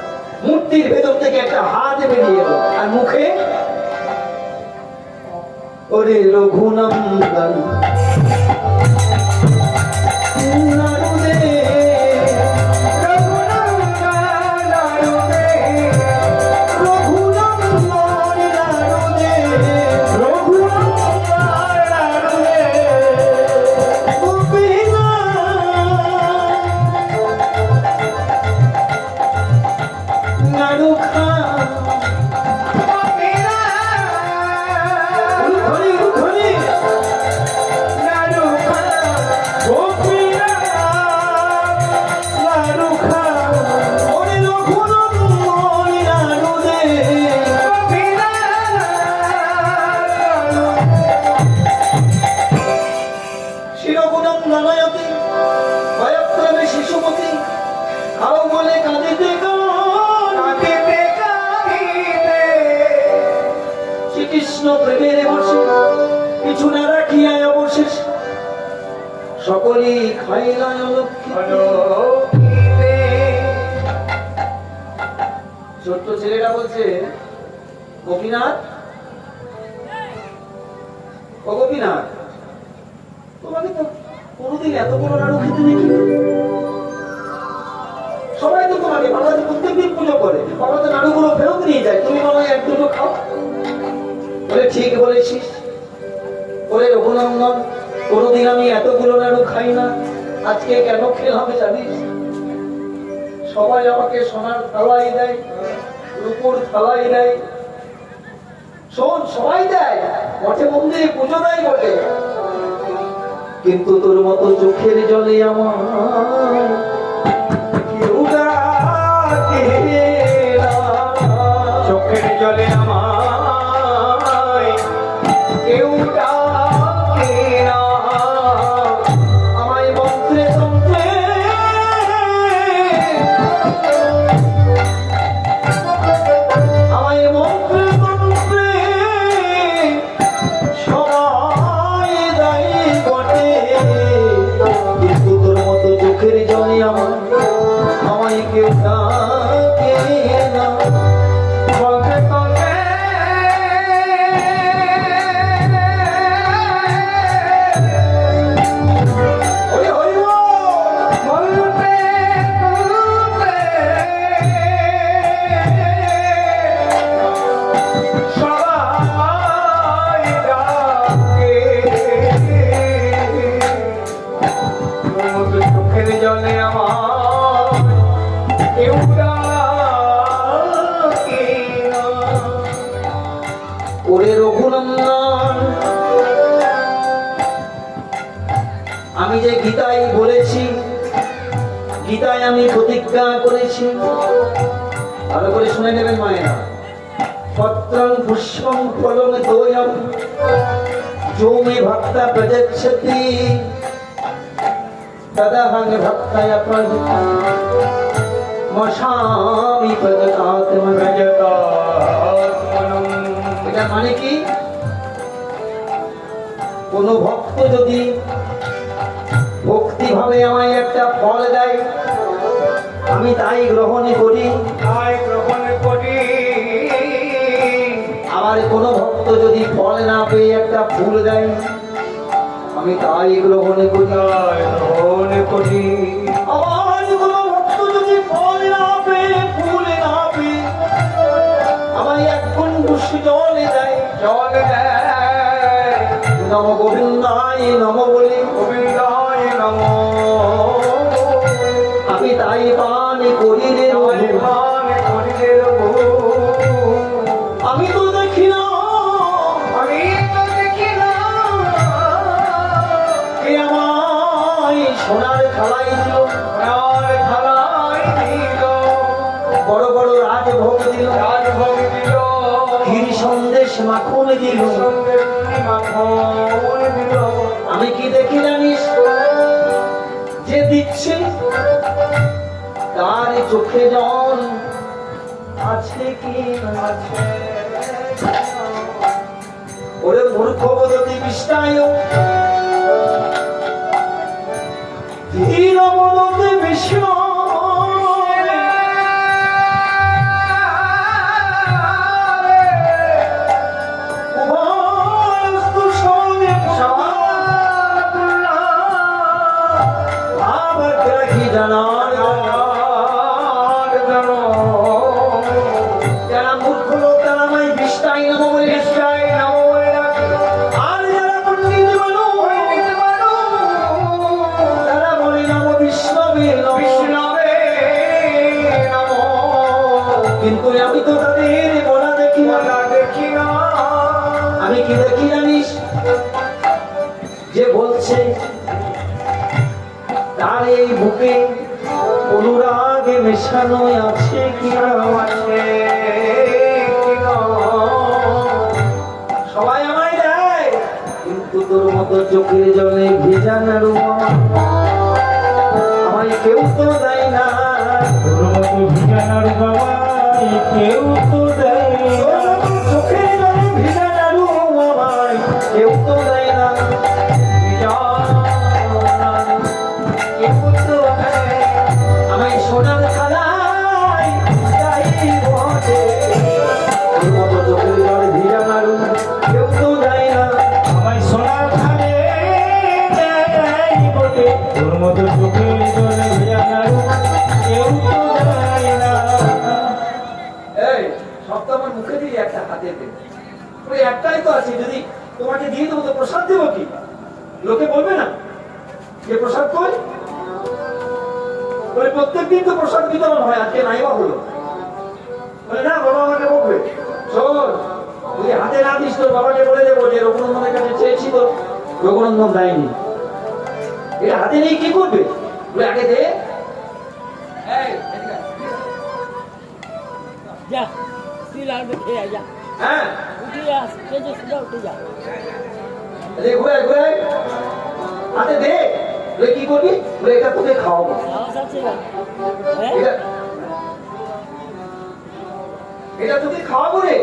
মূর্তির ভেতর থেকে একটা হাত বেরিয়ে এলো, আর মুখে ওরে রঘুনন্দন সকলেই খাইলায় ছোট্ট ছেলেটা বলছে, গোপীনাথ ও গোপীনাথ, তোমাকে তো কোনোদিন এত বড় নাড়ু খেতে দেখি। সবাই তো তোমাকে বাবাজি প্রত্যেকদিন পুজো করে, বাবা তো নাড়ুগুলো ফেরত নিয়ে যায়, তুমি মনে হয় এক দুটো খাও। বলে ঠিক বলেছিস। বলে রঘুনন্দন, কোনোদিন আমি এতগুলো নাড়ু খাই না, আজকে কেন খেলাম জানিস? সবাই আমাকে সোনার থালাই দেয়, রূপোর থালাই দেয়, শোন সবাই দেয়, মঠে মন্দিরে পুজো দেয় বটে, কিন্তু তোর মতো চোখের জলে আমার কেউ ডাকে না। চোখের জলে আমায় কেউ ডাকে না, আমায় মন্ত্রে তন্ত্রে আমায় মন্ত্রে তন্ত্রে সবাই দেয় বটে, কিন্তু তোর মতো চোখের জলে আমায় কেউ ডাকে না। জলে আমার কেউ ডাকে না। ওরে রঘুনন্দন, আমি যে গীতায় বলেছি, গীতায় আমি প্রতিজ্ঞা করেছি, ভালো করে শুনে নেবেন মায়েরা। পত্রং পুষ্পং ফলং তোয়ং जो मे भक्ता प्रजच्छति तदहं भक्तय मशामि प्रजतात्मनः। এটা মানে কি? কোন ভক্ত যদি ভক্তি ভাবে আমায় একটা ফল দেয় আমি তাই গ্রহণ করি। আবার কোন ভক্ত যদি ফল না পেয়ে একটা ফুল দেয় আমি তাই গ্রহণ করি। আবার কোন ভক্ত যদি ফল না পেয়ে ফুল না পেয়ে আমায় এক কুণ্ডুষ জল দেয় নম গোবিন্দায় নম বলি আমি তাই পান করি রে আমি তো দেখি না কে আমায় সোনার থালায় দিল বড় বড় রাজভোগ দিল ক্ষীর সন্দেশ মাখন দিল আমি কি দেখি জানিস যে দিচ্ছে তার চোখে জল আছে কি আছে ওরে মূর্খ বদতি বিষ্টায় ধীর বদতি বিষ্ণু যারা মূর্খ লোক তারা আমায় বিষ্টায় নম বলে আর যারা পণ্ডিত মানুষ তারা বলে নম বিষ্ণবে নম। কিন্তু আমি তো তাদের বলা দেখি না। আমি কি দেখি জানিস যে বলছে তার এই বুকে অনুরাগে মেশানো আছে কি সবাই আমায় দেয় কিন্তু তোর মতো চোখের জলে ভিজানার আমায় কেউ তো দেয় না। তোর মতো ভিজানার বাবাই কেউ তো দেয় না। চোখের জলে ভিজানার আমায় কেউ তো দেয় না। আমায় সোনার থালায় যাই বটে তোর মতো চোখের জলে ভিজানার কেউ তো দেয় না। আমায় সোনার থালে দেয় বটে তোর মতো চোখের জলে ভিজানার কেউ তো দেয় না। এই সব তো আমার মুখে দিয়ে একটা হাতে দে ওই একটাই তো আছে যদি তোমাকে দিয়ে দেবো তো প্রসাদ দেবো কি লোকে বলবে না যে প্রসাদ কই বলে প্রত্যেকদিন তো প্রসাদ বিতরণ হয় আজকে নাইবা হলো বলে না বাবা আমাকে বলবে শোন যদি হাতে না দিস তোর বাবাকে বলে দেবো যে রঘুনন্দনের কাছে চেয়েছি তো রঘুনন্দন দেয়নি এটা হাতে নিয়ে কি করবে বলে আগে দে। এই এদিকে আয়। যা তুই লাগবে খেয়ে যা হ্যাঁ উঠে যা স্টেজে সোজা উঠে যা ঘুরে ঘুরে হাতে দে বলে কি করবি বলে এটা তোকে খাওয়াবো সাহস আছে না হ্যাঁ এটা- এটা তোকে খাওয়াবো রে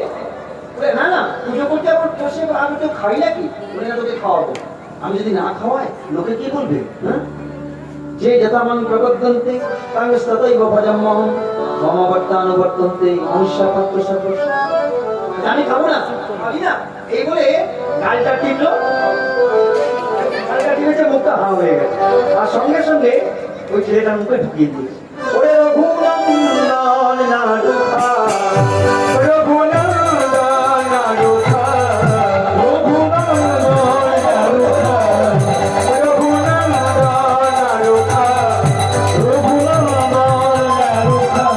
বলে না না পুজো করতে আবার বসে আমি তো খাই নাকি বলে না তোকে খাওয়াবো। আমি যদি না খাওয়াই লোকে কি বলবে হ্যাঁ যে যথামান প্রবর্তন্তে তাঙ্গস ততৈব ভজম্মহম মম বর্তানুবর্তন্তে মনুষ্যা পাত্র সর্বস্ব। আমি খাবো না খাবি না এই বলে গালটা টিপলো গালটা টিপেছে মুখটা হা হয়ে গেছে আর সঙ্গে সঙ্গে ওই ছেলেটার মুখে ঢুকিয়ে দিয়েছে ওরে রঘুনন্দন নারুখা রঘুনন্দন নারুখা রঘুনন্দন নারুখা রঘুনন্দন নারুখা রঘুনন্দন নারুখা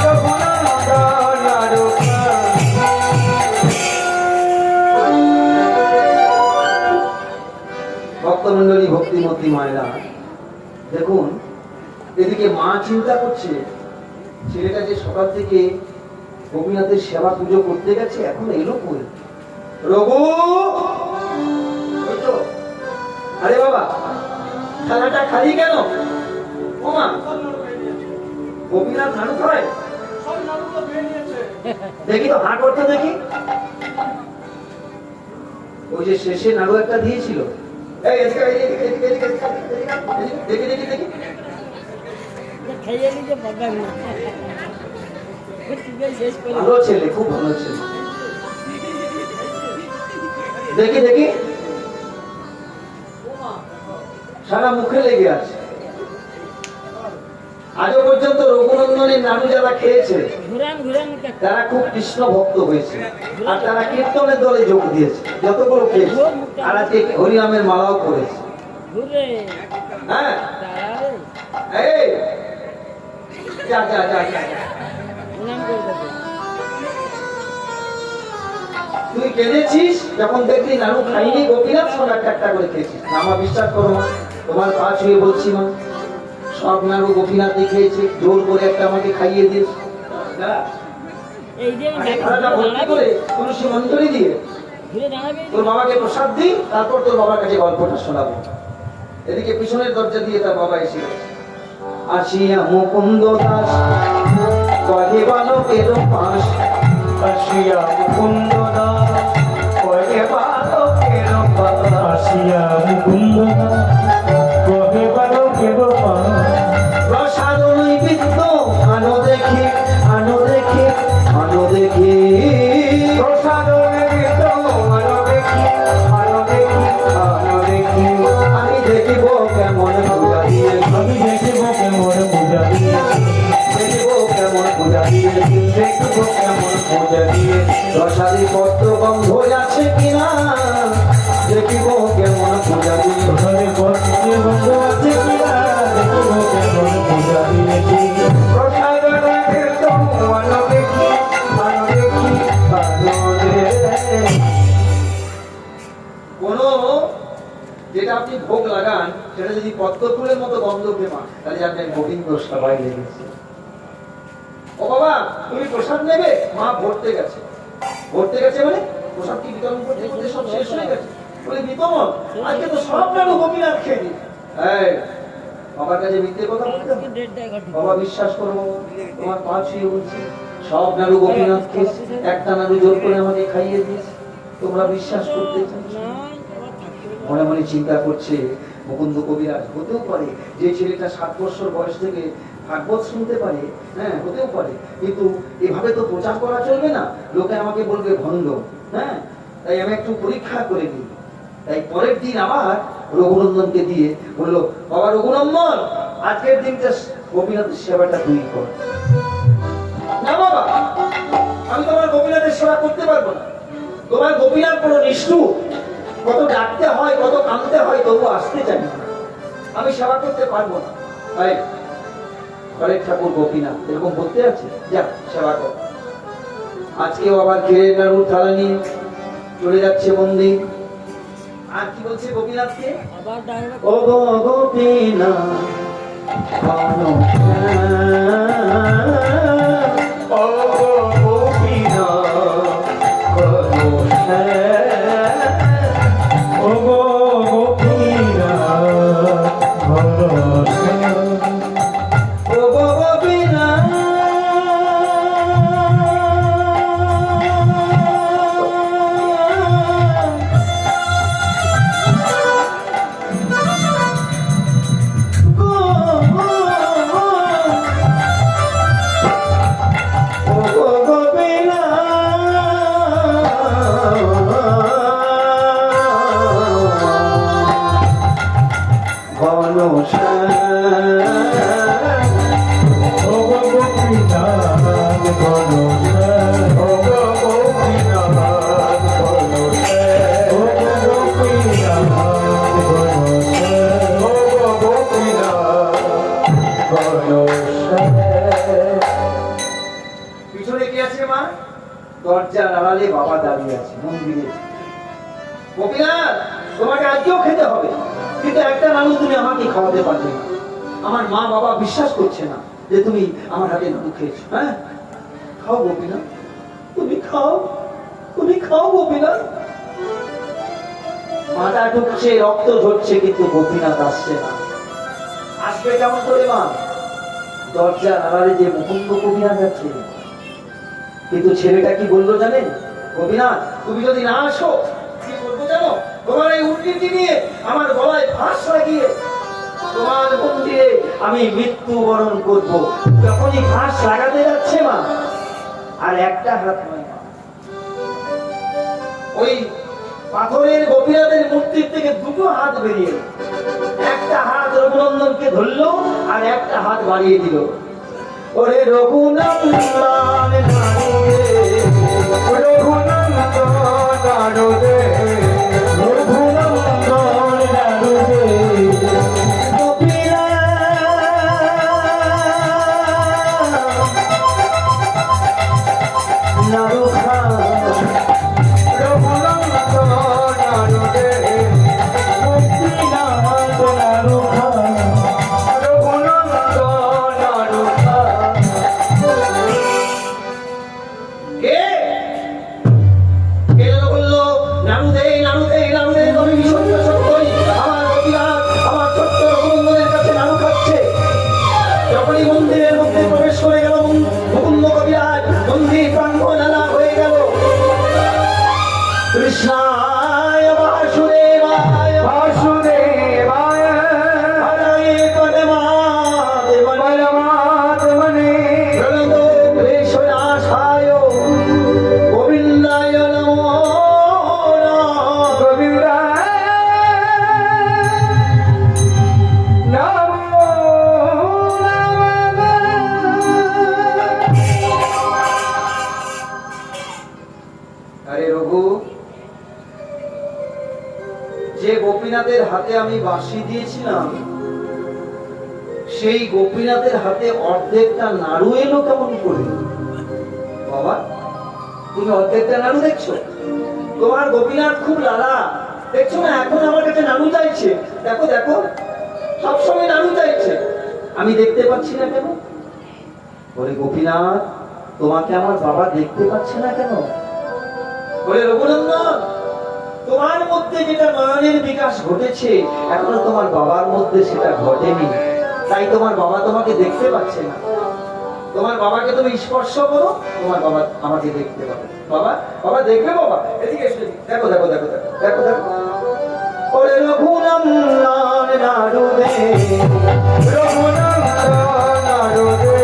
রঘুনন্দন নারুখা। ভক্তমন্ডলী ভক্তিমতী মায়েরা দেখুন এদিকে মা চিন্তা করছে ছেলেটা যে সকাল থেকে গোপীনাথের সেবা পুজো করতে গেছে এখন এলো কই রঘু থালাটা খালি কেন? ওমা, গোপীনাথ নাড়ু খায়? দেখি তো, হাঁ করতে দেখি। ওই যে শেষে নাড়ু একটা দিয়েছিল, এই এদিকে, এদিকে, এদিকে, এদিকে, এদিকে, এদিকে, দেখি দেখি দেখি। খাইয়ে নিতে পারবেন না। শেষ করে ভালো ছেলে, খুব ভালো ছেলে। দেখি দেখি, সারা মুখে লেগে আছে। আজও পর্যন্ত রঘুনন্দনের নাড়ু যারা খেয়েছে ঘুরান ঘুরান তারা খুব কৃষ্ণ ভক্ত হয়েছে, আর তারা কীর্তনের দলে যোগ দিয়েছে, যতগুলো খেয়েছে। আর আজকে হরিনামের মালাও করেছে। ঘুরে হ্যাঁ, দাঁড়াবে এই যা যা যা যা। প্রণাম করে দেবে। তুই কেঁদেছিস যখন দেখলি নাড়ু খাইনি গোপীনাথ, সব একটা একটা করে খেয়েছিস। আমার বিশ্বাস করো মা, তোমার পা ছুঁয়ে বলছি মা, সব নাড়ু গোপীনাথই খেয়েছে, জোর করে একটা আমাকে খাইয়ে দিয়েছে। যা, এই যে আগে থালাটা ভর্তি করে তুলসী মঞ্জরি দিয়ে ঘুরে দাঁড়াবে। তোর বাবাকে প্রসাদ দিই, তারপর তোর বাবার কাছে গল্পটা শোনাবো। এদিকে পিছনের দরজা দিয়ে তার বাবা এসে গেছে। আসিয়া মুকুন্দ দাস কহে বালকের পাশ, আসিয়া মুকুন্দ দাস কহে বালকের পাশ। আসিয়া মুকুন্দ দাস কহে বালকের পাশ। প্রসাদ নৈবেদ্য আনো দেখি, আনো দেখি, আনো দেখি। প্রসাদ নৈবেদ্য আনো দেখি, আনো দেখি, আনো দেখি। আমি দেখিব কেমন পূজা দিয়ে, আমি দেখিব কেমন পূজা দিয়েছি, দেখিব কেমন পূজা দিয়েছি, দেখিব কেমন পূজা দিয়েছি। প্রসাদী পত্র গন্ধ আছে কিনা, দেখিব কেমন পূজা দিয়ে। প্রসাদের পত্রে গন্ধ আছে কিনা, দেখিব কেমন পূজা দিয়েছি। প্রসাদ নৈবেদ্য আনো দেখি, আনো দেখি, আনো দেখি। কোনো যেটা আপনি ভোগ লাগান সেটা যদি পদ্ম ফুলের মতো গন্ধ পেমা, তাহলে জানবেন গোবিন্দ সবাই লেগেছে। ও বাবা, তুমি প্রসাদ নেবে? মা ভরতে গেছে। ভরতে গেছে মানে প্রসাদ কি বিতরণ করতে করতে সব শেষ হয়ে গেছে। বলে বিতরণ, আজকে তো সব নাড়ু গোপীনাথ খেয়ে দিই। এই, বাবার কাছে মিথ্যে কথা বলতে হবে? দেড়টা ঘটি বাবা বিশ্বাস করবো, তোমার পা ছুঁয়ে বলছি, সব নাড়ু গোপীনাথ খেয়েছে, একটা নাড়ু জোর করে আমাকে খাইয়ে দিয়েছে। তোমরা বিশ্বাস করতে চাইছো না? নাই আবার থাকতে হবে। মনে মনে চিন্তা করছে মুকুন্দ কবিরাজ, হতেও পারে যে ছেলেটা 7 বছর বয়স থেকে ভাগবত শুনতে পারে, হ্যাঁ হতেও পারে, কিন্তু এভাবে তো প্রচার করা চলবে না, লোকে আমাকে বলবে ভণ্ড। হ্যাঁ, তাই আমি একটু পরীক্ষা করে নিই। তাই পরের দিন আবার রঘুনন্দনকে দিয়ে বললো, বাবা রঘুনন্দন, আজকের দিনটা গোপীনাথের সেবাটা তুই কর। না বাবা, আমি তোমার গোপীনাথের সেবা করতে পারবো না। তোমার গোপীনাথ বড় নিষ্ঠুর, কত ডাকতে হয়, কত কাঁদতে হয়, তবু আসতে চাই না, আমি সেবা করতে পারবো না। তাই ঘরের ঠাকুর গোপীনাথ এরকম বলতে আছে, যা সেবা কর। আজকেও আবার ক্ষীরের নাড়ুর থালা নিয়ে চলে যাচ্ছে মন্দির। আর কি বলছে গোপীনাথকে? আবার ডাকবে। ও গো গোপীনাথ পানো ও গো গোপীনাথ করো ও গো গোপীনাথ করো। ও গো গোপীনাথ পিছনে কি আছে মা? দরজার আড়ালে বাবা দাঁড়িয়ে আছে মন্দিরে। গোপীনাথ, তোমাকে আজকেও খেতে হবে, কিন্তু একটা নাড়ু তুমি আমাকে খাওয়াতে পারবে না। আমার মা বাবা বিশ্বাস করছে না যে তুমি আমার হাতে নাড়ু খেয়েছো। হ্যাঁ, খাও গোপীনাথ, তুমি খাও, তুমি খাও গোপীনাথ। মাথা ঢুকছে, রক্ত ঝরছে, কিন্তু গোপীনাথ আসছে না। আসবে কেমন করে মা? দরজার আড়ালে যে মুকুন্দ কবিরাজ আছে, কিন্তু ছেলেটা কি বললো জানেন? কবিরাজ, তুমি যদি না আসো কি করবো জানো? তোমার এই উন্নতি নিয়ে আমার গলায় ফাঁস লাগিয়ে তোমার মন্দিরে আমি মৃত্যুবরণ করবো। যখনই ফাঁস লাগাতে যাচ্ছে মা, আর একটা হাত নয় মা, ওই পাথরের গোপীনাথের মূর্তির থেকে দুটো হাত বেরিয়ে, একটা হাত রঘুনন্দনকে ধরলো আর একটা হাত বাড়িয়ে দিল। ওরে রঘুনন্দন কৃষ্ণায় বাসুদেবায় বাসুদেবায় হরে পরমাত্মনে প্রণতক্লেশনাশায় গোবিন্দায় নমো গোবিন্দায় নমো আরে রঘু, যে গোপীনাথের হাতে আমি বাঁশি দিয়েছিলাম, সেই গোপীনাথের হাতে অর্ধেকটা নাড়ু এলো কেমন করে? বাবা, তুমি অর্ধেকটা নাড়ু দেখছো? তোমার গোপীনাথ খুব লালা, দেখছো না? এখন আমার কাছে নাড়ু চাইছে। দেখো দেখো, সবসময় নাড়ু চাইছে, আমি দেখতে পাচ্ছি না কেন? বলে গোপীনাথ, তোমাকে আমার বাবা দেখতে পাচ্ছে না কেন? বলে রঘুনন্দন, তোমার মধ্যে যেটা নয়নের বিকাশ ঘটেছে, এখনো তোমার বাবার মধ্যে সেটা ঘটেনি, তাই তোমার বাবা তোমাকে দেখতে পাচ্ছে না। তোমার বাবাকে তুমি স্পর্শ করো, তোমার বাবা আমাকে দেখতে পাবে। বাবা, বাবা দেখবে? বাবা এদিকে এসে দেখো দেখো দেখো দেখো দেখো দেখো। ওরে রঘুনন্দন নাড়ু দে, রঘুনন্দন নাড়ু দে,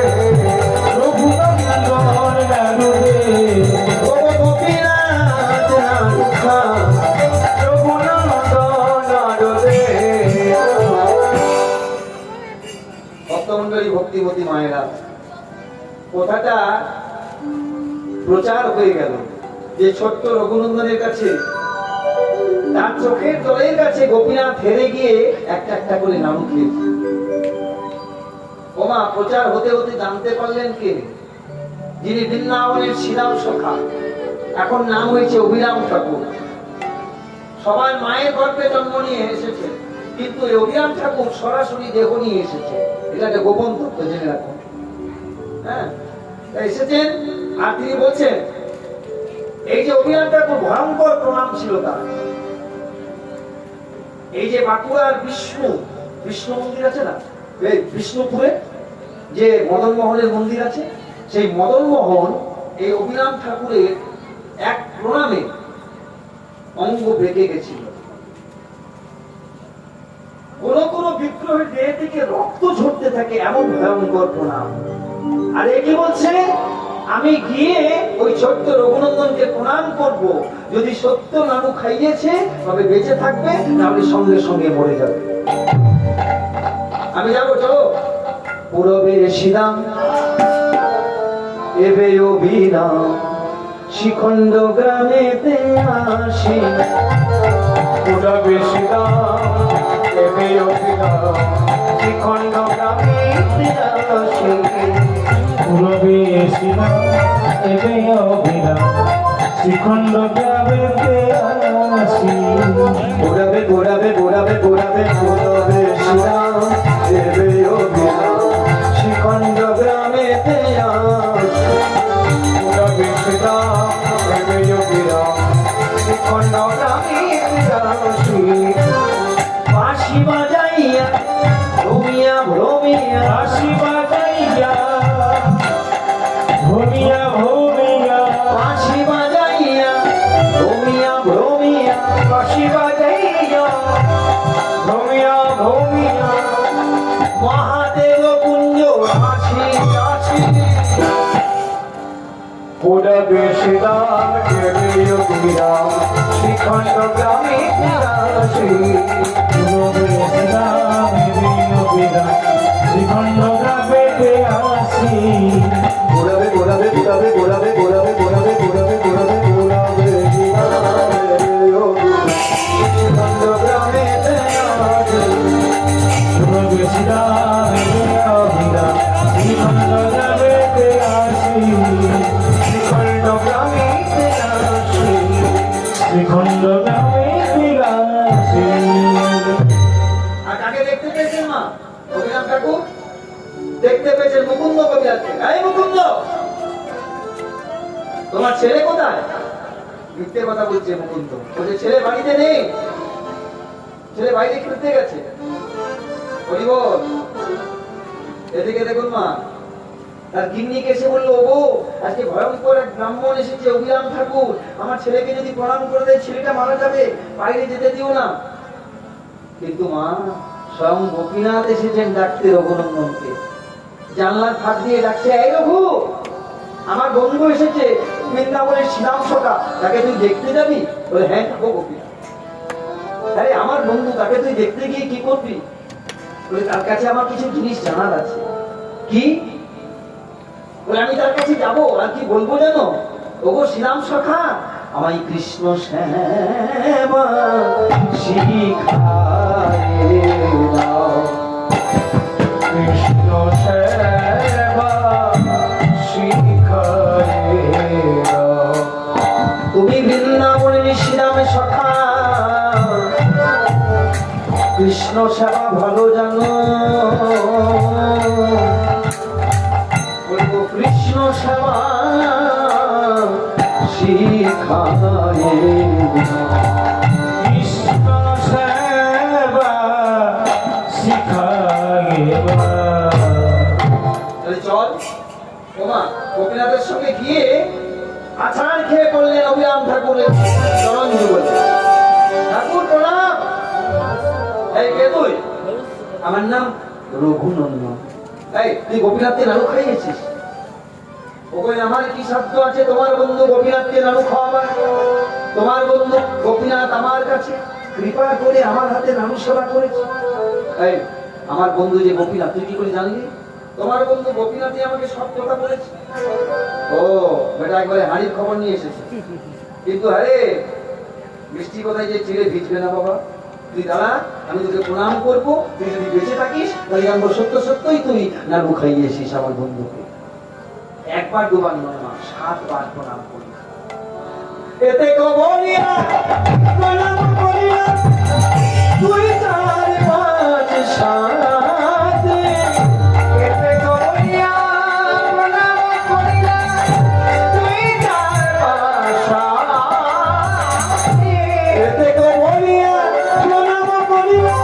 রঘুনন্দন নাড়ু দে, ও গোপীনাথ নাড়ু খা, রঘুনন্দন নাড়ু দে। ভক্তমণ্ডলী, ভক্তিমতী মায়েরা, কথাটা প্রচার হয়ে গেল যে ছোট্ট রঘুনন্দনের কাছে, তার চোখের জলের কাছে গোপীনাথ হেরে গিয়ে একটা একটা করে নাড়ু খেয়েছে। ওমা, প্রচার হতে হতে জানতে পারলেন কে? যিনি বৃন্দাবনের শ্রীরাম সখা, এখন নাম হয়েছে অভিরাম ঠাকুর। সবার মায়ের গর্ভে জন্ম নিয়ে এসেছে, কিন্তু এই অভিরাম ঠাকুর সরাসরি দেহ নিয়ে এসেছে। এটা একটা গোপন তথ্য, জেনে রাখুন। হ্যাঁ, এসেছেন আর তিনি বলছেন, এই যে অভিরাম ঠাকুর ভয়ঙ্কর প্রণাম ছিল তার। এই যে বাঁকুড়ার বিষ্ণু মন্দির আছে না, এই বিষ্ণুপুরে যে মদন মোহনের মন্দির আছে, সেই মদন মোহন এই অভিরাম ঠাকুরের এক প্রণামে অঙ্গ বেঁকে গেছিল। কোন কোন বিগ্রহের দেহ থেকে রক্ত ঝরতে থাকে, এমন ভয়ঙ্কর প্রণাম। আর একে বলছে, আমি গিয়ে ওই ছোট্ট রঘুনন্দনকে প্রণাম করব, যদি সত্য নাড়ু খাইয়েছে তবে বেঁচে থাকবে, নাহলে সঙ্গে সঙ্গে মরে যাবে। আমি যাবো, চলো। পূরবে শ্রীরাম এবে অভিরাম, শিখণ্ড গ্রামেতে আসি। পূরবে শ্রীরাম এবে অভিরাম, শিখণ্ড গ্রামেতে আসি। পূরবে শ্রীরাম এবে অভিরাম, শিখণ্ড গ্রামেতে আসি। পূরবে পূরবে পূরবে পূরবে পূরবে শ্রীরাম এবে অভিরাম, শিখণ্ড গ্রামেতে আসি। পূরবে শ্রীরাম এবে অভিরাম, শিখণ্ড গ্রামেতে আসি। বাঁশি বাজাইয়া ঘুমিয়া ধমিয়া মহাদেব কুঞ্জ আসি আসি পুরবে শ্রীরাম জয় বিরাম শ্রীখণ্ড গ্রামে আসি পুরবে শ্রীরাম জয় বিরাম শ্রীখণ্ড গ্রামে আসি পুরবে পুরবে পুরবে পুরবে পুরবে পুরবে পুরবে পুরবে পুরবে শ্রীখণ্ড গ্রামে আসি পুরবে শ্রীরাম জয় বিরাম শ্রীখণ্ড গ্রামে আসি শ্রীখণ্ড গ্রামে আসি শ্রীখণ্ড গ্রামে আসি। আর কাকে দেখতে পেয়েছেন মা? অভিরাম ঠাকুর দেখতে পেয়েছেন মুকুন্দ কবিরাজকে। এই মুকুন্দ, তোমার ছেলে কোথায়? মিথ্যে কথা বলছে মুকুন্দ, বলছে ছেলে বাড়িতে নেই, ছেলে বাইরে খেলতে গেছে। বলি বল, এদিকে দেখুন মা। তার গিন্নিকে এসে বললো, ওগো আজকে ভয়ঙ্কর এক ব্রাহ্মণ এসেছে, অভিরাম ঠাকুর, আমার ছেলেকে যদি প্রণাম করে দেয় ছেলেটা মারা যাবে, বাইরে যেতে দিও না। কিন্তু মা, স্বয়ং গোপীনাথ এসেছেন ডাকতে রঘুনন্দনকে। জানলার ফাঁক দিয়ে ডাকছে, এই রঘু, আমার বন্ধু এসেছে বৃন্দাবনের শ্রীরাম সখা, তাকে তুই দেখতে যাবি? বলে হ্যাঁ যাবো গোপীনাথ। আরে আমার বন্ধু, তাকে তুই দেখতে গিয়ে কি করবি? বলে তার কাছে আমার কিছু জিনিস জানার আছে। কি? বলে আমি তার কাছে যাবো, আর কি বলবো জানো? ওগো শ্রীরাম সখা, আমায় কৃষ্ণ শ্যামা শিখায়ে দাও, কৃষ্ণ সেবা শিখায়ে দাও। তুমি বৃন্দাবনের শ্রীরাম সখা, কৃষ্ণ সেবা ভালো জানো, বলবো কৃষ্ণ সেবা শিখায়ে কৃষ্ণ সেবা শিখায়ে দাও। তাহলে চল ওমা, গোপীনাথের সঙ্গে গিয়ে আছাড় খেয়ে পড়লেন অভিরাম ঠাকুরের চরণ যুগলে। ঠাকুর প্রণাম। এই কে তুই? আমার নাম রঘুনন্দন। এই তুই গোপীনাথকে নাড়ু খাইয়েছিস? ওখানে আমার কি সাধ্য আছে তোমার বন্ধু গোপীনাথকে নাড়ু খাওয়াবার? তোমার বন্ধু গোপীনাথ আমার কাছে কৃপা করে আমার হাতে নাড়ু সেবা করেছে। এই আমার বন্ধু যে গোপীনাথ, তুই কি করে জানলি? তোমার বন্ধু গোপীনাথই আমাকে সব কথা বলেছে। ও বেটা একবারে হাড়ির খবর নিয়ে এসেছে। কিন্তু আরে বৃষ্টি কোথায় যে চিড়ে ভিজবে না বাবা। তুই দাঁড়া, আমি তোকে প্রণাম করবো। তুই যদি বেঁচে থাকিস তাহলে জানবো সত্য সত্যই তুই নাড়ু খাইয়েছিস আমার বন্ধুকে। একবার দুবার নয় মা, 7 বার প্রণাম করি। এতে কবলিয়া প্রণাম করিয়া তুই 4 5 7, এতে কবলিয়া প্রণাম করিয়া তুই 4 5 7, এতে কবলিয়া প্রণাম করিয়া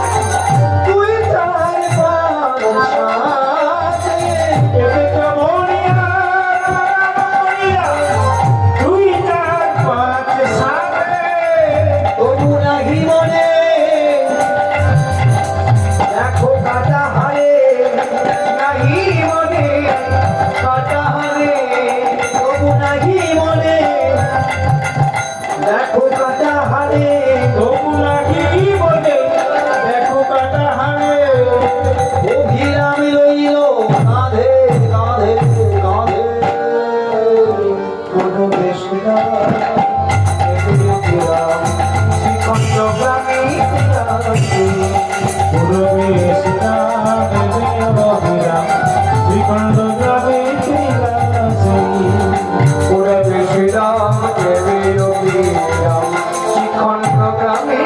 তুই 4 5 7, এতে কবলিয়া দুই চার পাঁচ সাত। তবু নাহি মনে দেখো কাটা হারে, নাহি মনে কাটা হারে, তবু নাহি মনে দেখো কাটা হারে, তবু নাকি বলে দেখো কাটা হারে। অভিরাম লইল কাঁধে কাঁধে কাঁধে। কোনো বেশি না শ্রীখণ্ড গ্রামে আসি, পুরবে শ্রীরাম রঘুরাম শ্রীখণ্ড গ্রামে আসি, পুরবে শ্রীরাম রঘুরাম শ্রীখণ্ড গ্রামে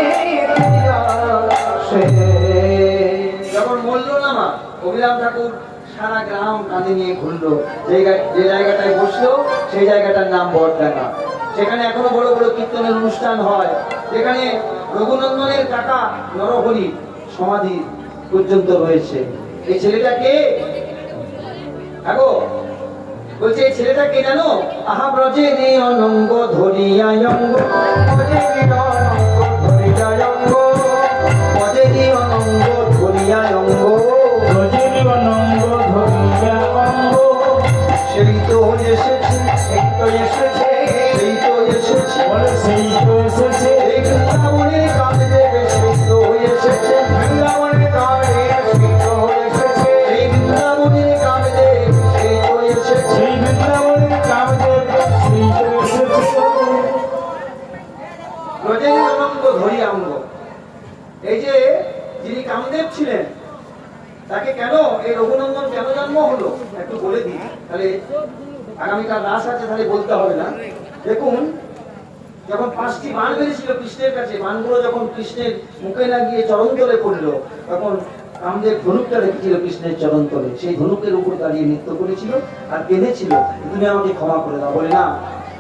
আসি। যখন বললো না মা, অভিরাম ঠাকুর সারা গ্রাম কাঁধে নিয়ে ঘুরলো। যে জায়গাটায় বসলো সেই জায়গাটার নাম বড়ডাঙ্গা। সেখানে এখনো বড় বড় কীর্তনের অনুষ্ঠান হয়। যেখানে রঘুনন্দনের কাকা নরহরি সমাধি পর্যন্ত রয়েছে। এই ছেলেটা কে? আগো বলছে এই ছেলেটা কে জানো? আহা ব্রজে নে অনঙ্গ ধরিয়া অঙ্গ, ব্রজে নে অনঙ্গ ধরিয়া অঙ্গ, ব্রজে নে অনঙ্গ ধরিয়া এসেছে বলে সেই তো এসেছে এই বৃন্দাবনে কামদেব সেই তো এসেছে বৃন্দাবনে কামে সেই তো এসেছে এই বৃন্দাবনে কামদেব সেই তো এসেছে সেই বৃন্দাবনে কামদেব সেই তো এসেছে রজনীকানন্দ ধরি অঙ্গ এই যে যিনি কামদেব ছিলেন তাকে কেন এই রঘুনন্দন কেন জন্ম হলো একটু বলে দিই তাহলে আগামীকাল রাস আছে তাহলে বলতে হবে না দেখুন যখন 5টি বাণ বেরিয়েছিল কৃষ্ণের কাছে বাণগুলো যখন কৃষ্ণের মুখে না গিয়ে চরণতলে পড়লো তখন কামদেব ধনুকটা রেখেছিল কৃষ্ণের চরণতলে সেই ধনুকের উপর দাঁড়িয়ে নৃত্য করেছিল আর কেঁদেছিল তুমি আমাকে ক্ষমা করে দাও বলে না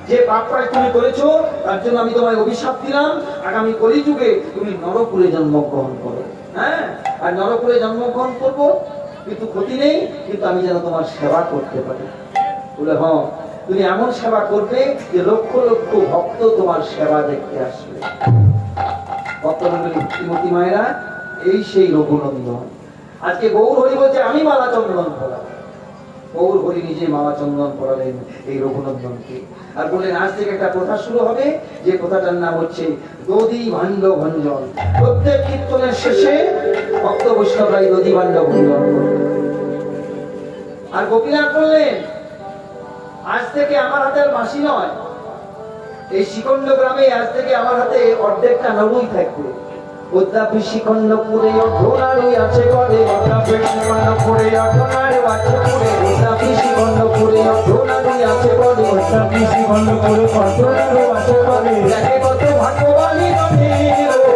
যে পাপটা তুমি করেছো তার জন্য আমি তোমায় অভিশাপ দিলাম আগামী কলিযুগে তুমি নরকুলে জন্মগ্রহণ করো হ্যাঁ আর নরকুলে জন্মগ্রহণ করবো কিন্তু ক্ষতি নেই কিন্তু আমি যেন তোমার সেবা করতে পারি বলে হ্যাঁ তুমি এমন সেবা করবে যে লক্ষ লক্ষ ভক্ত তোমার সেবা দেখতে আসবে ভক্তমন্ডলী ভক্তিমতী মায়েরা এই সেই রঘুনন্দন আজকে গৌর হরি বলছে আমি মালা চন্দন পড়াবো গৌর হরি নিজে মালা চন্দন পড়ালেন এই রঘুনন্দনকে আর বললেন আজ থেকে একটা প্রথা শুরু হবে যে প্রথাটার নাম হচ্ছে দধি ভাণ্ড ভঞ্জন প্রত্যেক কীর্তনের শেষে ভক্ত বৈষ্ণবরা এই দধি ভাণ্ড ভঞ্জন করবে আর গোপীনাথ বললেন আজ থেকে আমার হাতে আর মাসি নয় এই শিখণ্ড গ্রামে আজ থেকে আমার হাতে অর্ধেকটা নবই থাকবে অদ্যাপি শিখণ্ডপুরে অর্ধনারই আছে করে অদ্যাপি শিখণ্ডপুরে অর্ধনারী আছে করে অদ্যাপি শিখণ্ডপুরে অর্ধনারই আছে করে অদ্যাপি শিখণ্ডপুরে অর্ধনারী আছে করে দেখে কত ভাগ্যবানী নবীর